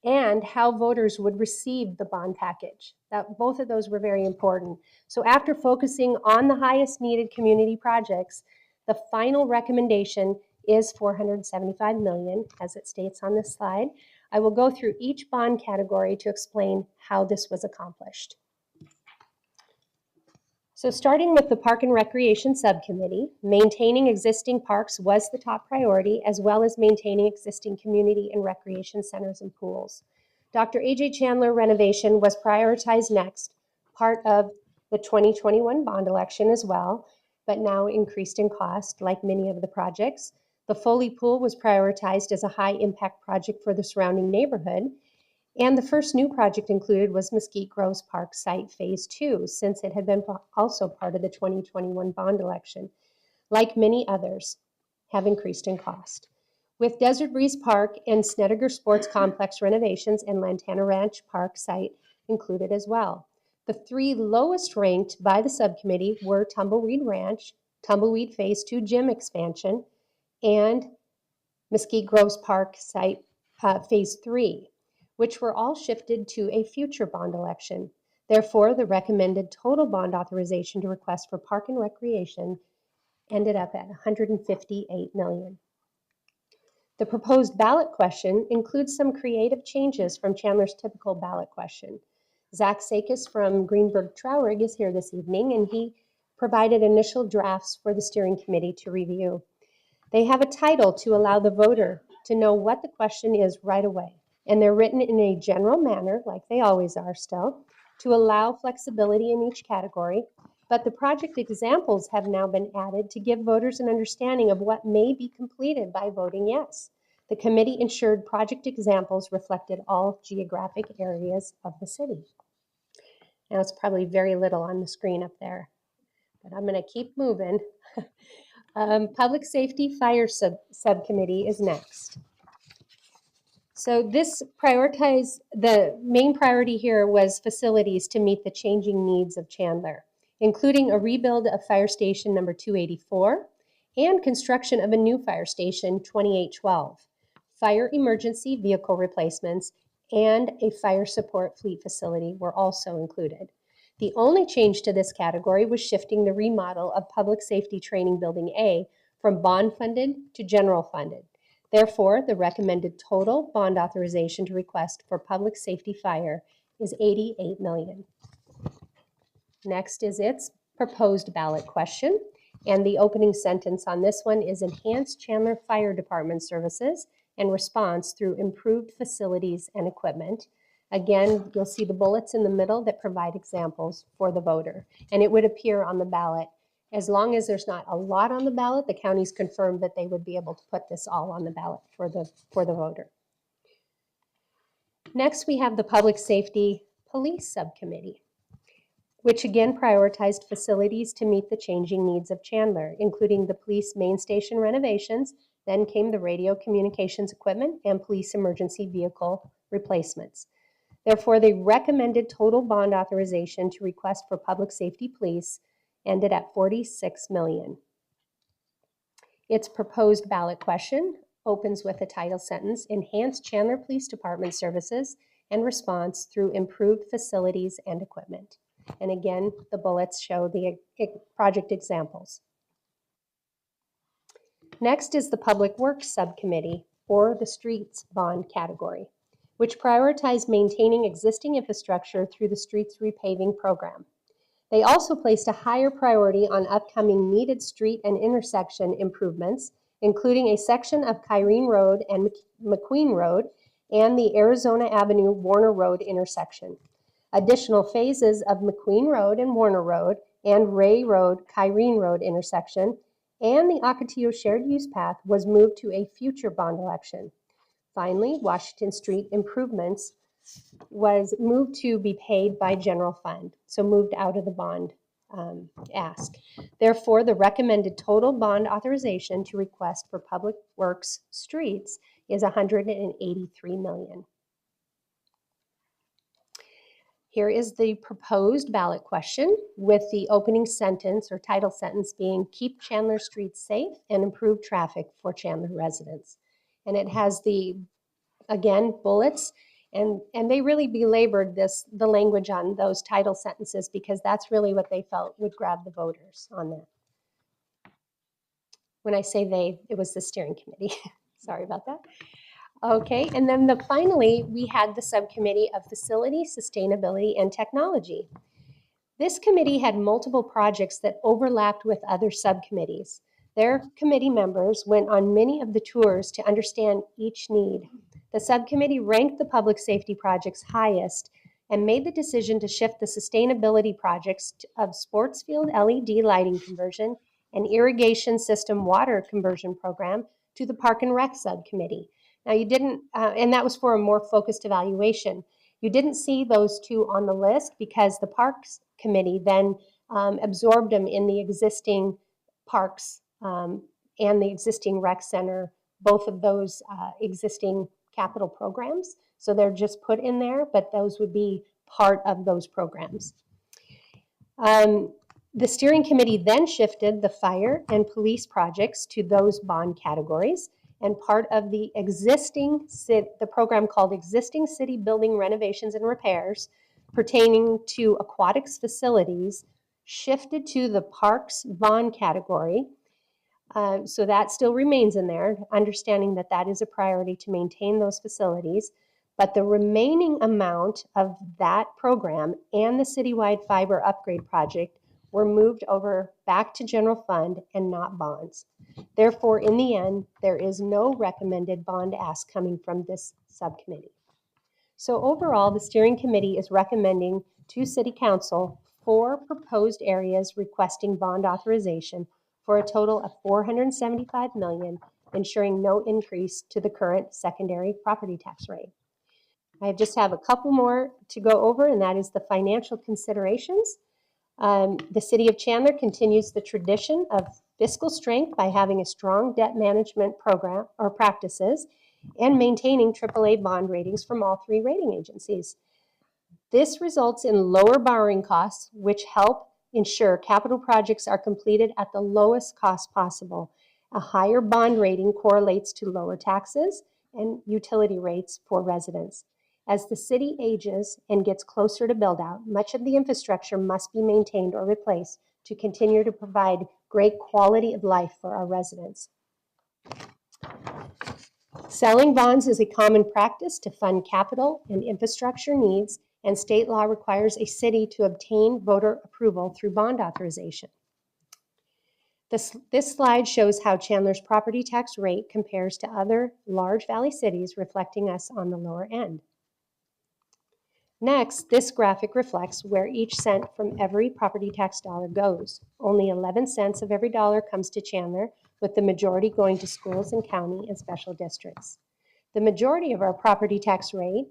and how voters would receive the bond package. That both of those were very important. So after focusing on the highest needed community projects, the final recommendation is $475 million, as it states on this slide. I will go through each bond category to explain how this was accomplished. So starting with the Park and Recreation Subcommittee, maintaining existing parks was the top priority, as well as maintaining existing community and recreation centers and pools. Dr. A.J. Chandler renovation was prioritized next, part of the 2021 bond election as well, but now increased in cost like many of the projects. The Foley Pool was prioritized as a high-impact project for the surrounding neighborhood. And the first new project included was Mesquite Groves Park Site Phase 2, since it had been also part of the 2021 bond election. Like many others, have increased in cost. With Desert Breeze Park and Snedeker Sports Complex renovations and Lantana Ranch Park site included as well. The three lowest ranked by the subcommittee were Tumbleweed Ranch, Tumbleweed Phase 2 gym expansion, and Mesquite Groves Park site Phase 3, which were all shifted to a future bond election. Therefore, the recommended total bond authorization to request for park and recreation ended up at $158 million. The proposed ballot question includes some creative changes from Chandler's typical ballot question. Zach Sakis from Greenberg Traurig is here this evening, and he provided initial drafts for the steering committee to review. They have a title to allow the voter to know what the question is right away, and they're written in a general manner, like they always are still, to allow flexibility in each category, but the project examples have now been added to give voters an understanding of what may be completed by voting yes. The committee ensured project examples reflected all geographic areas of the city. Now it's probably very little on the screen up there, but I'm going to keep moving. Public Safety Fire Subcommittee is next. So this the main priority here was facilities to meet the changing needs of Chandler, including a rebuild of Fire Station number 284 and construction of a new fire station 2812, fire emergency vehicle replacements, and a fire support fleet facility were also included. The only change to this category was shifting the remodel of Public Safety Training Building A from bond funded to general funded. Therefore, the recommended total bond authorization to request for public safety fire is $88 million. Next is its proposed ballot question, and the opening sentence on this one is enhance Chandler Fire Department services and response through improved facilities and equipment. Again, you'll see the bullets in the middle that provide examples for the voter, and it would appear on the ballot. As long as there's not a lot on the ballot, the county's confirmed that they would be able to put this all on the ballot for the voter. Next, we have the Public Safety Police Subcommittee, which again prioritized facilities to meet the changing needs of Chandler, including the police main station renovations. Then came the radio communications equipment and police emergency vehicle replacements. Therefore, the recommended total bond authorization to request for public safety police ended at $46 million. Its proposed ballot question opens with a title sentence, enhance Chandler Police Department services and response through improved facilities and equipment. And again, the bullets show the project examples. Next is the Public Works Subcommittee, or the Streets Bond category, which prioritized maintaining existing infrastructure through the streets repaving program. They also placed a higher priority on upcoming needed street and intersection improvements, including a section of Kyrene Road and McQueen Road and the Arizona Avenue Warner Road intersection. Additional phases of McQueen Road and Warner Road and Ray Road, Kyrene Road intersection, and the Ocotillo Shared Use Path was moved to a future bond election. Finally, Washington Street improvements was moved to be paid by general fund, so moved out of the bond ask. Therefore, the recommended total bond authorization to request for public works streets is $183 million. Here is the proposed ballot question with the opening sentence or title sentence being "Keep Chandler streets safe and improve traffic for Chandler residents." And it has the, again, bullets, and they really belabored the language on those title sentences because that's really what they felt would grab the voters on that. When I say they, it was the steering committee. Sorry about that. Okay, and then finally, we had the subcommittee of Facility, Sustainability, and Technology. This committee had multiple projects that overlapped with other subcommittees. Their committee members went on many of the tours to understand each need. The subcommittee ranked the public safety projects highest and made the decision to shift the sustainability projects of sports field LED lighting conversion and irrigation system water conversion program to the Park and Rec subcommittee. Now you didn't, and that was for a more focused evaluation. You didn't see those two on the list because the Parks Committee then absorbed them in the existing parks and the existing rec center, both of those existing capital programs. So they're just put in there, but those would be part of those programs. The steering committee then shifted the fire and police projects to those bond categories, and part of the existing, the program called Existing City Building Renovations and Repairs pertaining to aquatics facilities shifted to the parks bond category. So that still remains in there, understanding that that is a priority to maintain those facilities. But the remaining amount of that program and the citywide fiber upgrade project were moved over back to general fund and not bonds. Therefore, in the end, there is no recommended bond ask coming from this subcommittee. So overall, the steering committee is recommending to City Council 4 proposed areas requesting bond authorization for a total of $475 million, ensuring no increase to the current secondary property tax rate. I just have a couple more to go over, and that is the financial considerations. The City of Chandler continues the tradition of fiscal strength by having a strong debt management program or practices and maintaining AAA bond ratings from all 3 rating agencies. This results in lower borrowing costs, which help ensure capital projects are completed at the lowest cost possible. A higher bond rating correlates to lower taxes and utility rates for residents. As the city ages and gets closer to build out, much of the infrastructure must be maintained or replaced to continue to provide great quality of life for our residents. Selling bonds is a common practice to fund capital and infrastructure needs, and state law requires a city to obtain voter approval through bond authorization. This slide shows how Chandler's property tax rate compares to other large valley cities, reflecting us on the lower end. Next, this graphic reflects where each cent from every property tax dollar goes. Only 11 cents of every dollar comes to Chandler, with the majority going to schools and county and special districts. The majority of our property tax rate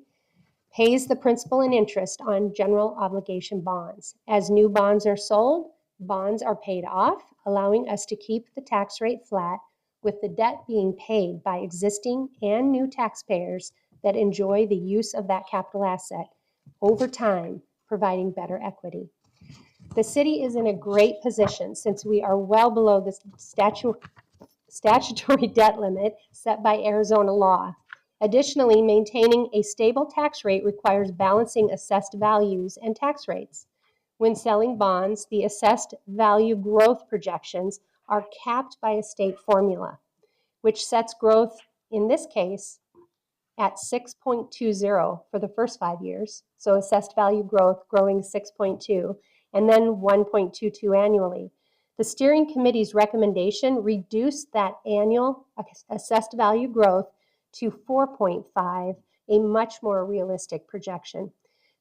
pays the principal and interest on general obligation bonds. As new bonds are sold, bonds are paid off, allowing us to keep the tax rate flat, with the debt being paid by existing and new taxpayers that enjoy the use of that capital asset over time, providing better equity. The city is in a great position since we are well below the statutory debt limit set by Arizona law. Additionally, maintaining a stable tax rate requires balancing assessed values and tax rates. When selling bonds, the assessed value growth projections are capped by a state formula, which sets growth, in this case, at 6.20 for the first 5 years. So assessed value growth growing 6.2 and then 1.22 annually. The steering committee's recommendation reduced that annual assessed value growth to 4.5, a much more realistic projection.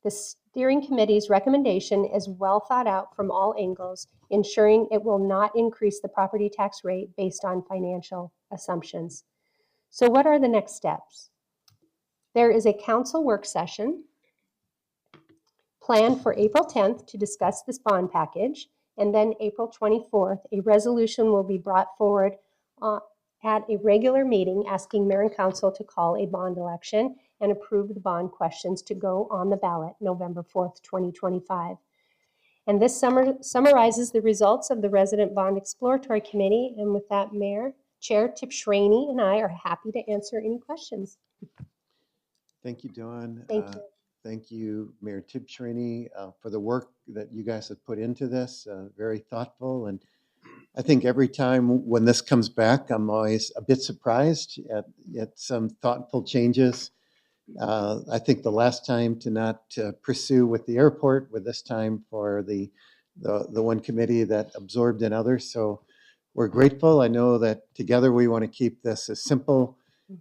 The steering committee's recommendation is well thought out from all angles, ensuring it will not increase the property tax rate based on financial assumptions. So what are the next steps? There is a council work session planned for April 10th to discuss this bond package, and then April 24th, a resolution will be brought forward at a regular meeting asking mayor and council to call a bond election and approve the bond questions to go on the ballot November 4th, 2025. And this summarizes the results of the Resident Bond Exploratory Committee. And with that, Mayor, Chair Tip-Shraney and I are happy to answer any questions. Thank you, Dawn. Thank you. Thank you, Mayor Tip-Shraney, for the work that you guys have put into this. Very thoughtful. And I think every time when this comes back, I'm always a bit surprised at some thoughtful changes. I think the last time to not pursue with the airport, with this time for the one committee that absorbed another. So we're grateful. I know that together we want to keep this as simple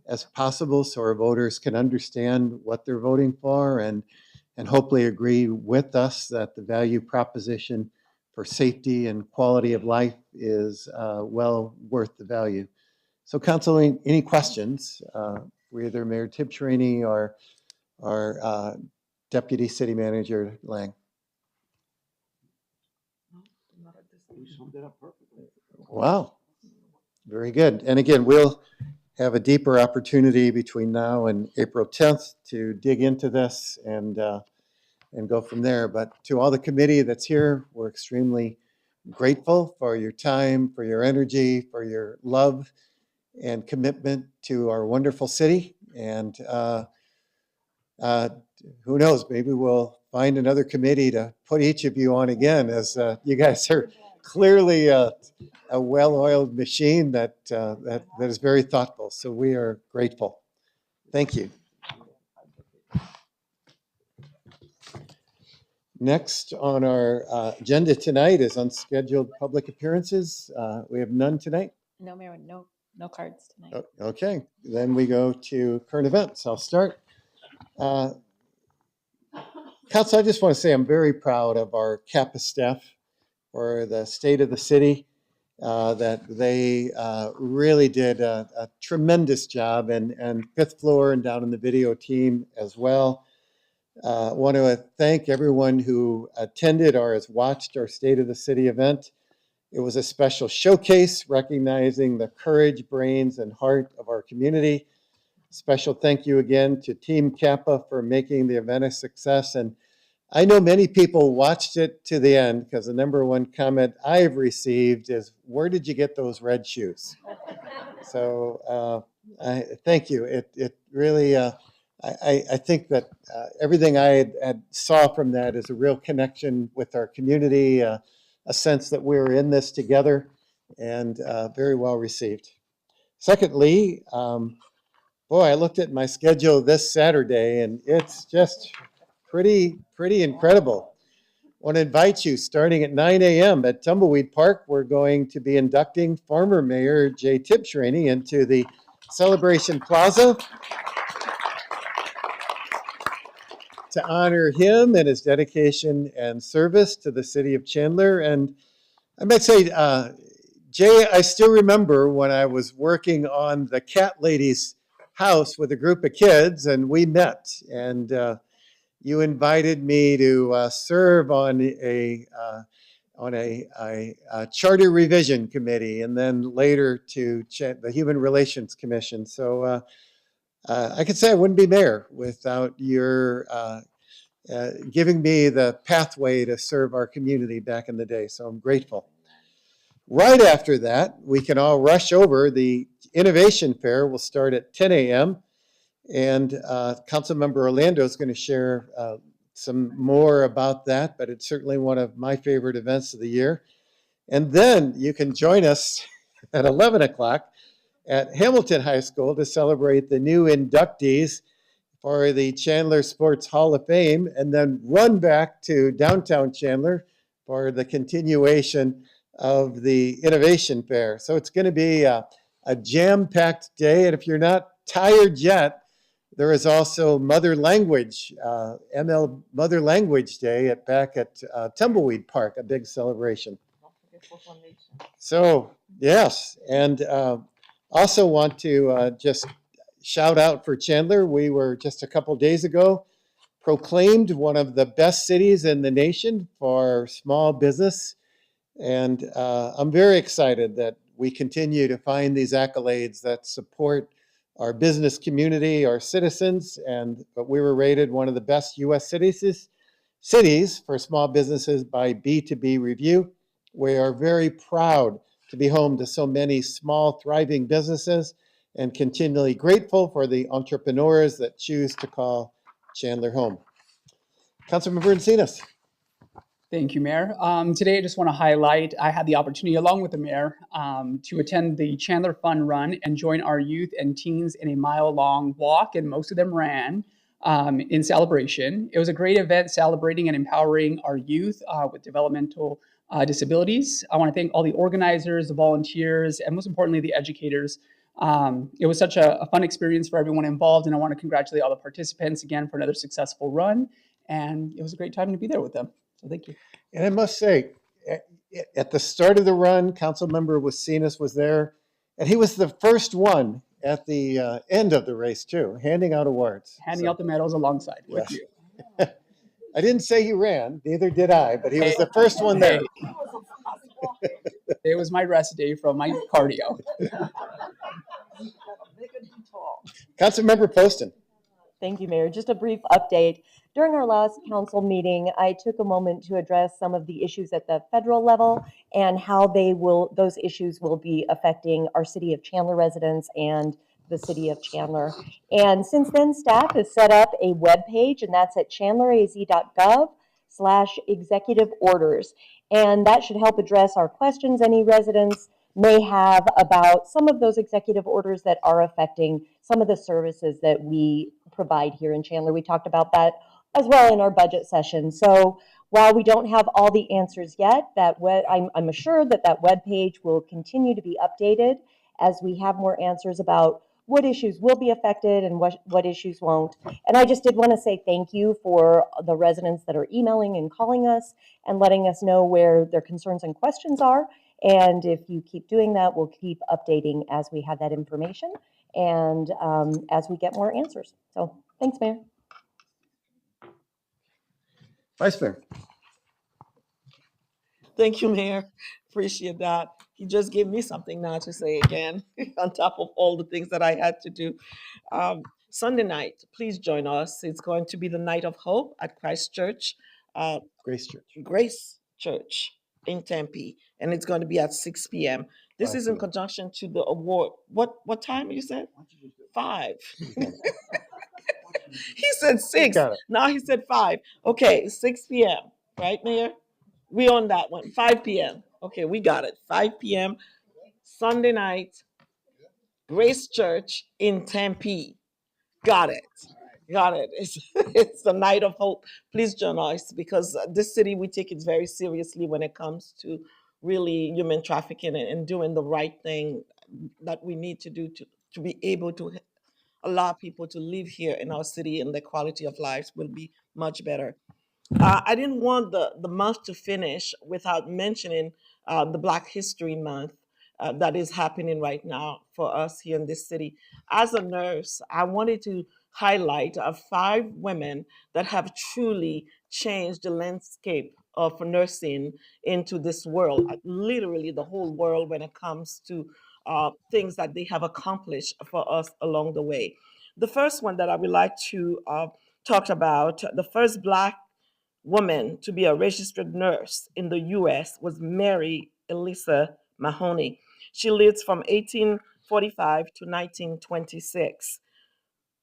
as possible so our voters can understand what they're voting for and hopefully agree with us that the value proposition for safety and quality of life is well worth the value. So council, any questions for either Mayor Tip-Shraney or Deputy City Manager Lang? You summed it up perfectly. Wow, very good. And again, we'll have a deeper opportunity between now and April 10th to dig into this and go from there. But to all the committee that's here, we're extremely grateful for your time, for your energy, for your love and commitment to our wonderful city. And who knows, maybe we'll find another committee to put each of you on again, as you guys are clearly a well-oiled machine that is very thoughtful. So we are grateful. Thank you. Next on our agenda tonight is unscheduled public appearances. We have none tonight. No, Mayor, no cards tonight. Okay, then we go to current events. I'll start. Council, I just want to say I'm very proud of our CAPA staff for the state of the city, that they really did a tremendous job, and fifth floor and down in the video team as well. I want to thank everyone who attended or has watched our State of the City event. It was a special showcase recognizing the courage, brains, and heart of our community. Special thank you again to Team Kappa for making the event a success. And I know many people watched it to the end because the number one comment I've received is, where did you get those red shoes? So I thank you. It really, I think that everything I had saw from that is a real connection with our community, a sense that we're in this together, and very well received. Secondly, boy, I looked at my schedule this Saturday, and it's just pretty incredible. I want to invite you, starting at 9 a.m. at Tumbleweed Park, we're going to be inducting former Mayor Jay Tip-Shraney into the Celebration Plaza to honor him and his dedication and service to the city of Chandler. And I might say, Jay, I still remember when I was working on the Cat Lady's house with a group of kids, and we met, and you invited me to serve on a charter revision committee, and then later to the Human Relations Commission. So I could say I wouldn't be mayor without your giving me the pathway to serve our community back in the day. So I'm grateful. Right after that, we can all rush over. The Innovation Fair will start at 10 a.m. And Councilmember Orlando is going to share some more about that, but it's certainly one of my favorite events of the year. And then you can join us at 11 o'clock at Hamilton High School to celebrate the new inductees for the Chandler Sports Hall of Fame, and then run back to downtown Chandler for the continuation of the Innovation Fair. So it's going to be a jam-packed day, and if you're not tired yet, there is also Mother Language, ML Mother Language Day back at Tumbleweed Park, a big celebration. So, yes, and also want to just shout out for Chandler. We were just a couple days ago proclaimed one of the best cities in the nation for small business. And I'm very excited that we continue to find these accolades that support our business community, our citizens, but we were rated one of the best U.S. cities for small businesses by B2B Review. We are very proud to be home to so many small, thriving businesses and continually grateful for the entrepreneurs that choose to call Chandler home. Councilmember Encinas. Thank you, Mayor. Today, I just want to highlight, I had the opportunity, along with the mayor, to attend the Chandler Fun Run and join our youth and teens in a mile-long walk, and most of them ran in celebration. It was a great event celebrating and empowering our youth with developmental disabilities. I want to thank all the organizers, the volunteers, and most importantly, the educators. It was such a fun experience for everyone involved, and I want to congratulate all the participants again for another successful run. And it was a great time to be there with them. So thank you. And I must say, at the start of the run, Councilmember Encinas was there, and he was the first one at the end of the race too, handing out awards. Handing out the medals alongside with Yes. you. I didn't say he ran, neither did I, but he was the first one there. It was my rest day from my cardio. Councilmember Poston. Thank you, Mayor. Just a brief update. During our last council meeting, I took a moment to address some of the issues at the federal level and how those issues will be affecting our city of Chandler residents and the city of Chandler. And since then, staff has set up a web page, and that's at chandleraz.gov/executive orders. And that should help address our questions any residents may have about some of those executive orders that are affecting some of the services that we provide here in Chandler. We talked about that as well in our budget session. So while we don't have all the answers yet, I'm assured that web page will continue to be updated as we have more answers about what issues will be affected and what issues won't. And I just did want to say thank you for the residents that are emailing and calling us and letting us know where their concerns and questions are. And if you keep doing that, we'll keep updating as we have that information and as we get more answers. So thanks, Mayor. Vice Mayor. Thank you, Mayor. Appreciate that. He just gave me something now to say again, on top of all the things that I had to do. Sunday night, please join us. It's going to be the Night of Hope at Christ Church. Grace Church in Tempe, and it's going to be at 6 p.m. This is in conjunction to the award. What time you said? 5. He said 6. Now he said 5. Okay, 6 p.m. Right, Mayor? We on that one. 5 p.m. Okay, we got it. 5 p.m. Sunday night, Grace Church in Tempe. Got it. Got it. It's the Night of Hope. Please join us because this city, we take it very seriously when it comes to really human trafficking and doing the right thing that we need to do to be able to allow people to live here in our city, and the quality of life will be much better. I didn't want the month to finish without mentioning the Black History Month that is happening right now for us here in this city. As a nurse, I wanted to highlight 5 women that have truly changed the landscape of nursing into this world, literally the whole world, when it comes to things that they have accomplished for us along the way. The first one that I would like to talk about, the first Black woman to be a registered nurse in the U.S. was Mary Elisa Mahoney. She lived from 1845 to 1926.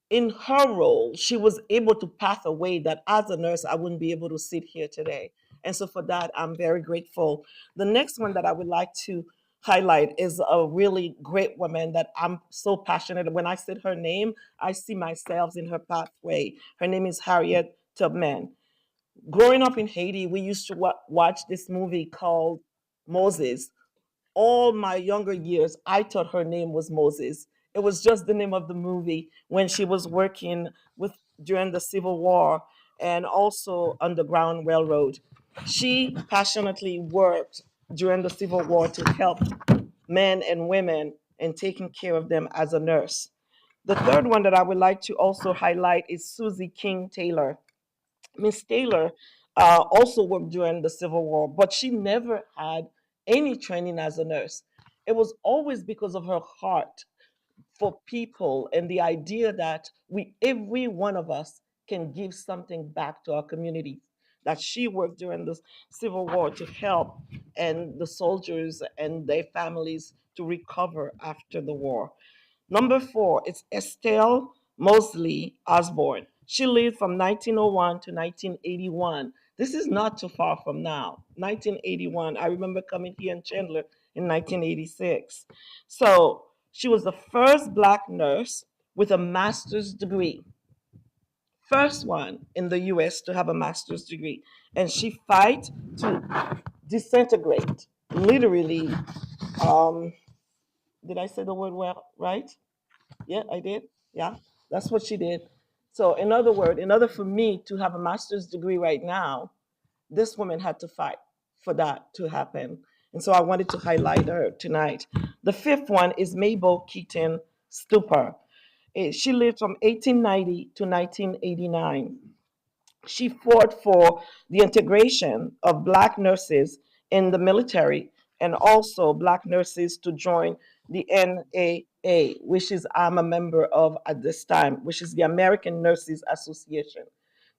In her role, she was able to path a way that as a nurse, I wouldn't be able to sit here today. And so for that, I'm very grateful. The next one that I would like to highlight is a really great woman that I'm so passionate. When I said her name, I see myself in her pathway. Her name is Harriet Tubman. Growing up in Haiti, we used to watch this movie called Moses. All my younger years, I thought her name was Moses. It was just the name of the movie when she was working during the Civil War and also Underground Railroad. She passionately worked during the Civil War to help men and women and taking care of them as a nurse. The third one that I would like to also highlight is Susie King Taylor. Miss Taylor also worked during the Civil War, but she never had any training as a nurse. It was always because of her heart for people and the idea that every one of us can give something back to our community. That she worked during the Civil War to help and the soldiers and their families to recover after the war. Number four, it's Estelle Mosley Osborne. She lived from 1901 to 1981. This is not too far from now. 1981. I remember coming here in Chandler in 1986. So she was the first Black nurse with a master's degree. First one in the US to have a master's degree. And she fight to disintegrate, literally. Um, did I say the word well, right? Yeah, I did. Yeah, that's what she did. So, in other words, in order for me to have a master's degree right now, this woman had to fight for that to happen. And so I wanted to highlight her tonight. The fifth one is Mabel Keaton Stupar. She lived from 1890 to 1989. She fought for the integration of Black nurses in the military and also Black nurses to join the NAA, which is I'm a member of at this time, which is the American Nurses Association.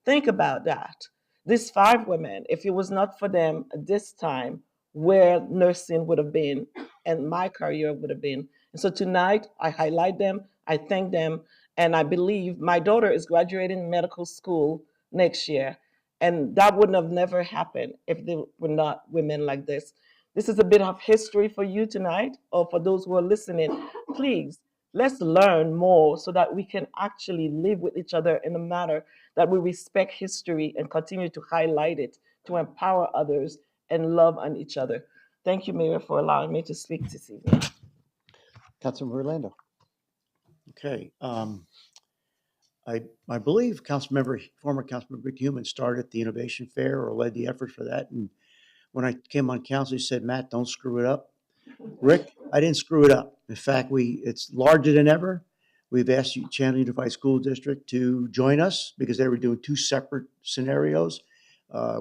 Think about that. These five women, if it was not for them at this time, where nursing would have been and my career would have been. And so tonight, I highlight them, I thank them, and I believe my daughter is graduating medical school next year. And that wouldn't have never happened if there were not women like this. This is a bit of history for you tonight, or for those who are listening. Please, let's learn more so that we can actually live with each other in a manner that we respect history and continue to highlight it to empower others and love on each other. Thank you, Mayor, for allowing me to speak this evening. Councilmember Orlando. Okay. I believe former Councilmember Human started the Innovation Fair or led the effort for that. And when I came on council, he said, Matt, don't screw it up. Rick, I didn't screw it up. In fact, it's larger than ever. We've asked Chandler Unified School District to join us because they were doing two separate scenarios.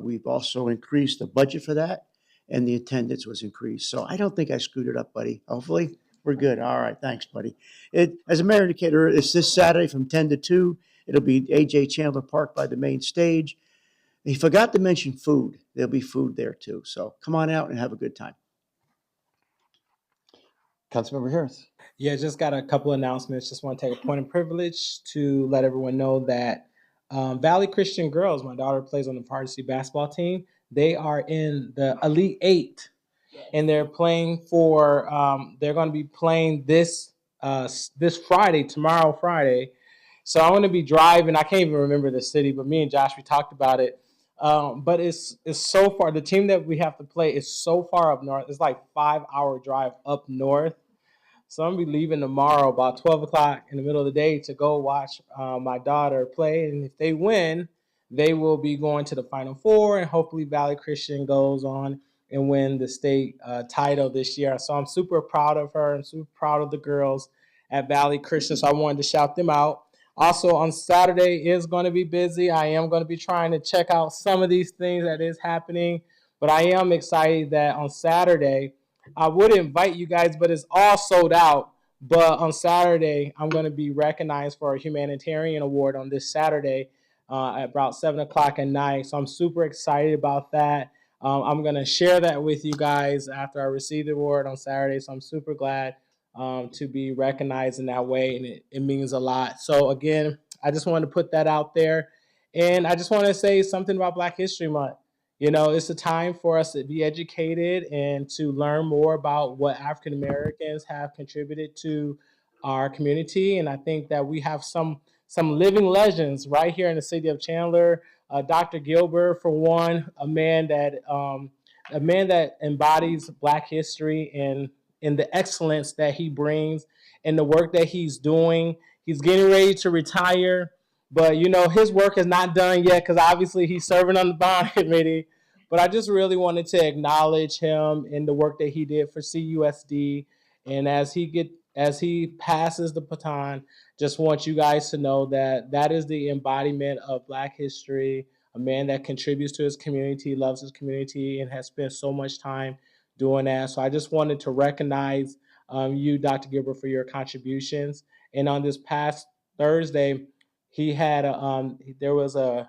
We've also increased the budget for that, and the attendance was increased. So I don't think I screwed it up, buddy. Hopefully, we're good. All right, thanks, buddy. As a mayor indicator, it's this Saturday from 10 to 2. It'll be A.J. Chandler Park by the main stage. He forgot to mention food. There'll be food there too. So come on out and have a good time. Councilmember Harris. Yeah, just got a couple announcements. Just want to take a point of privilege to let everyone know that Valley Christian Girls, my daughter plays on the varsity basketball team. They are in the Elite Eight, and they're playing for. They're going to be playing this Friday, tomorrow Friday. So I'm going to be driving. I can't even remember the city, but me and Josh, we talked about it. But it's so far. The team that we have to play is so far up north. It's like 5-hour drive up north. So I'm gonna be leaving tomorrow about 12 o'clock in the middle of the day to go watch my daughter play. And if they win, they will be going to the Final Four, and hopefully Valley Christian goes on and win the state title this year. So I'm super proud of her. I'm super proud of the girls at Valley Christian. So I wanted to shout them out. Also on Saturday is going to be busy. I am going to be trying to check out some of these things that is happening, but I am excited that on Saturday, I would invite you guys, but it's all sold out. But on Saturday, I'm going to be recognized for a humanitarian award on this Saturday at about 7 o'clock at night. So I'm super excited about that. I'm going to share that with you guys after I receive the award on Saturday. So I'm super glad to be recognized in that way, and it means a lot. So again, I just wanted to put that out there. And I just want to say something about Black History Month. You know, it's a time for us to be educated and to learn more about what African Americans have contributed to our community. And I think that we have some living legends right here in the city of Chandler. Dr. Gilbert, for one, a man that embodies Black history and in the excellence that he brings and the work that he's doing. He's getting ready to retire. But, you know, his work is not done yet because obviously he's serving on the bond committee. But I just really wanted to acknowledge him and the work that he did for CUSD. And as he as he passes the baton, just want you guys to know that that is the embodiment of Black history, a man that contributes to his community, loves his community, and has spent so much time doing that. So I just wanted to recognize you, Dr. Gilbert, for your contributions. And on this past Thursday, he had there was a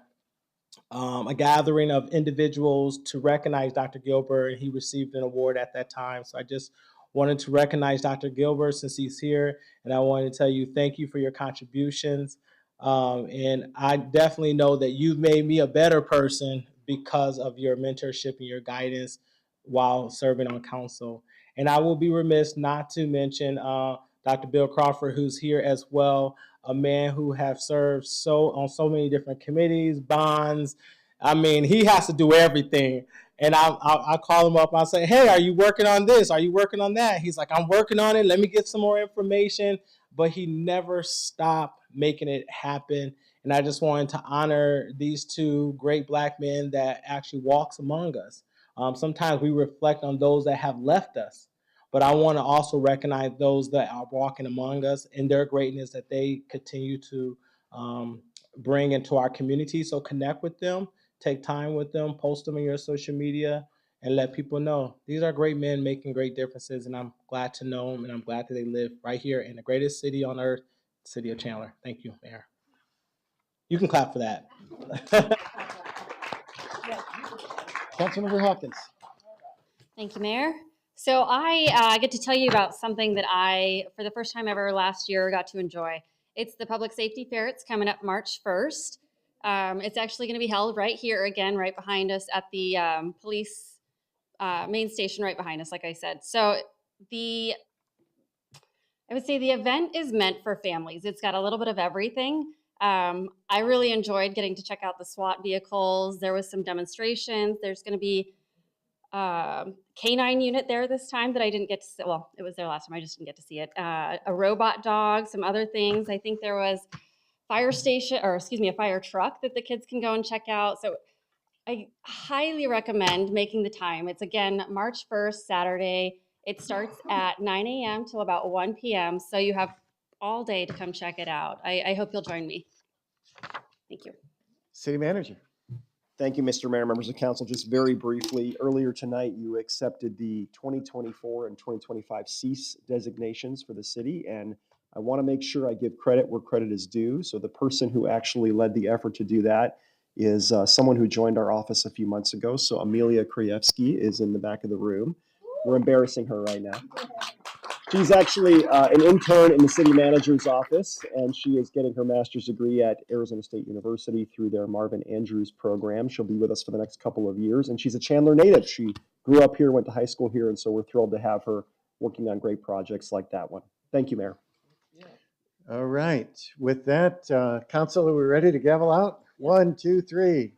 gathering of individuals to recognize Dr. Gilbert, and he received an award at that time. So I just wanted to recognize Dr. Gilbert since he's here, and I wanted to tell you thank you for your contributions. And I definitely know that you've made me a better person because of your mentorship and your guidance while serving on council. And I will be remiss not to mention Dr. Bill Crawford, who's here as well, a man who have served on so many different committees, bonds. I mean, he has to do everything. And I call him up. I say, hey, are you working on this? Are you working on that? He's like, I'm working on it. Let me get some more information. But he never stopped making it happen. And I just wanted to honor these two great Black men that actually walks among us. Sometimes we reflect on those that have left us. But I want to also recognize those that are walking among us and their greatness that they continue to bring into our community. So connect with them, take time with them, post them in your social media, and let people know these are great men making great differences. And I'm glad to know them, and I'm glad that they live right here in the greatest city on earth, the city of Chandler. Thank you, Mayor. You can clap for that. Councilmember Hawkins. Thank you, Mayor. So I get to tell you about something that I, for the first time ever last year, got to enjoy. It's the Public Safety Fair. It's coming up March 1st. It's actually going to be held right here again, right behind us at the police main station right behind us, like I said. So I would say the event is meant for families. It's got a little bit of everything. I really enjoyed getting to check out the SWAT vehicles. There was some demonstrations. There's going to be canine unit there this time that I didn't get to see. Well, it was there last time. I just didn't get to see it. A robot dog, some other things. I think there was a fire truck that the kids can go and check out. So I highly recommend making the time. It's again, March 1st, Saturday. It starts at 9 a.m. till about 1 p.m. So you have all day to come check it out. I hope you'll join me. Thank you. City Manager. Thank you, Mr. Mayor, members of council. Just very briefly, earlier tonight, you accepted the 2024 and 2025 CEASE designations for the city, and I want to make sure I give credit where credit is due. So the person who actually led the effort to do that is someone who joined our office a few months ago. So Amelia Krajewski is in the back of the room. We're embarrassing her right now. She's actually an intern in the city manager's office, and she is getting her master's degree at Arizona State University through their Marvin Andrews program. She'll be with us for the next couple of years, and she's a Chandler native. She grew up here, went to high school here, and so we're thrilled to have her working on great projects like that one. Thank you, Mayor. All right. With that, council, are we ready to gavel out? 1, 2, 3.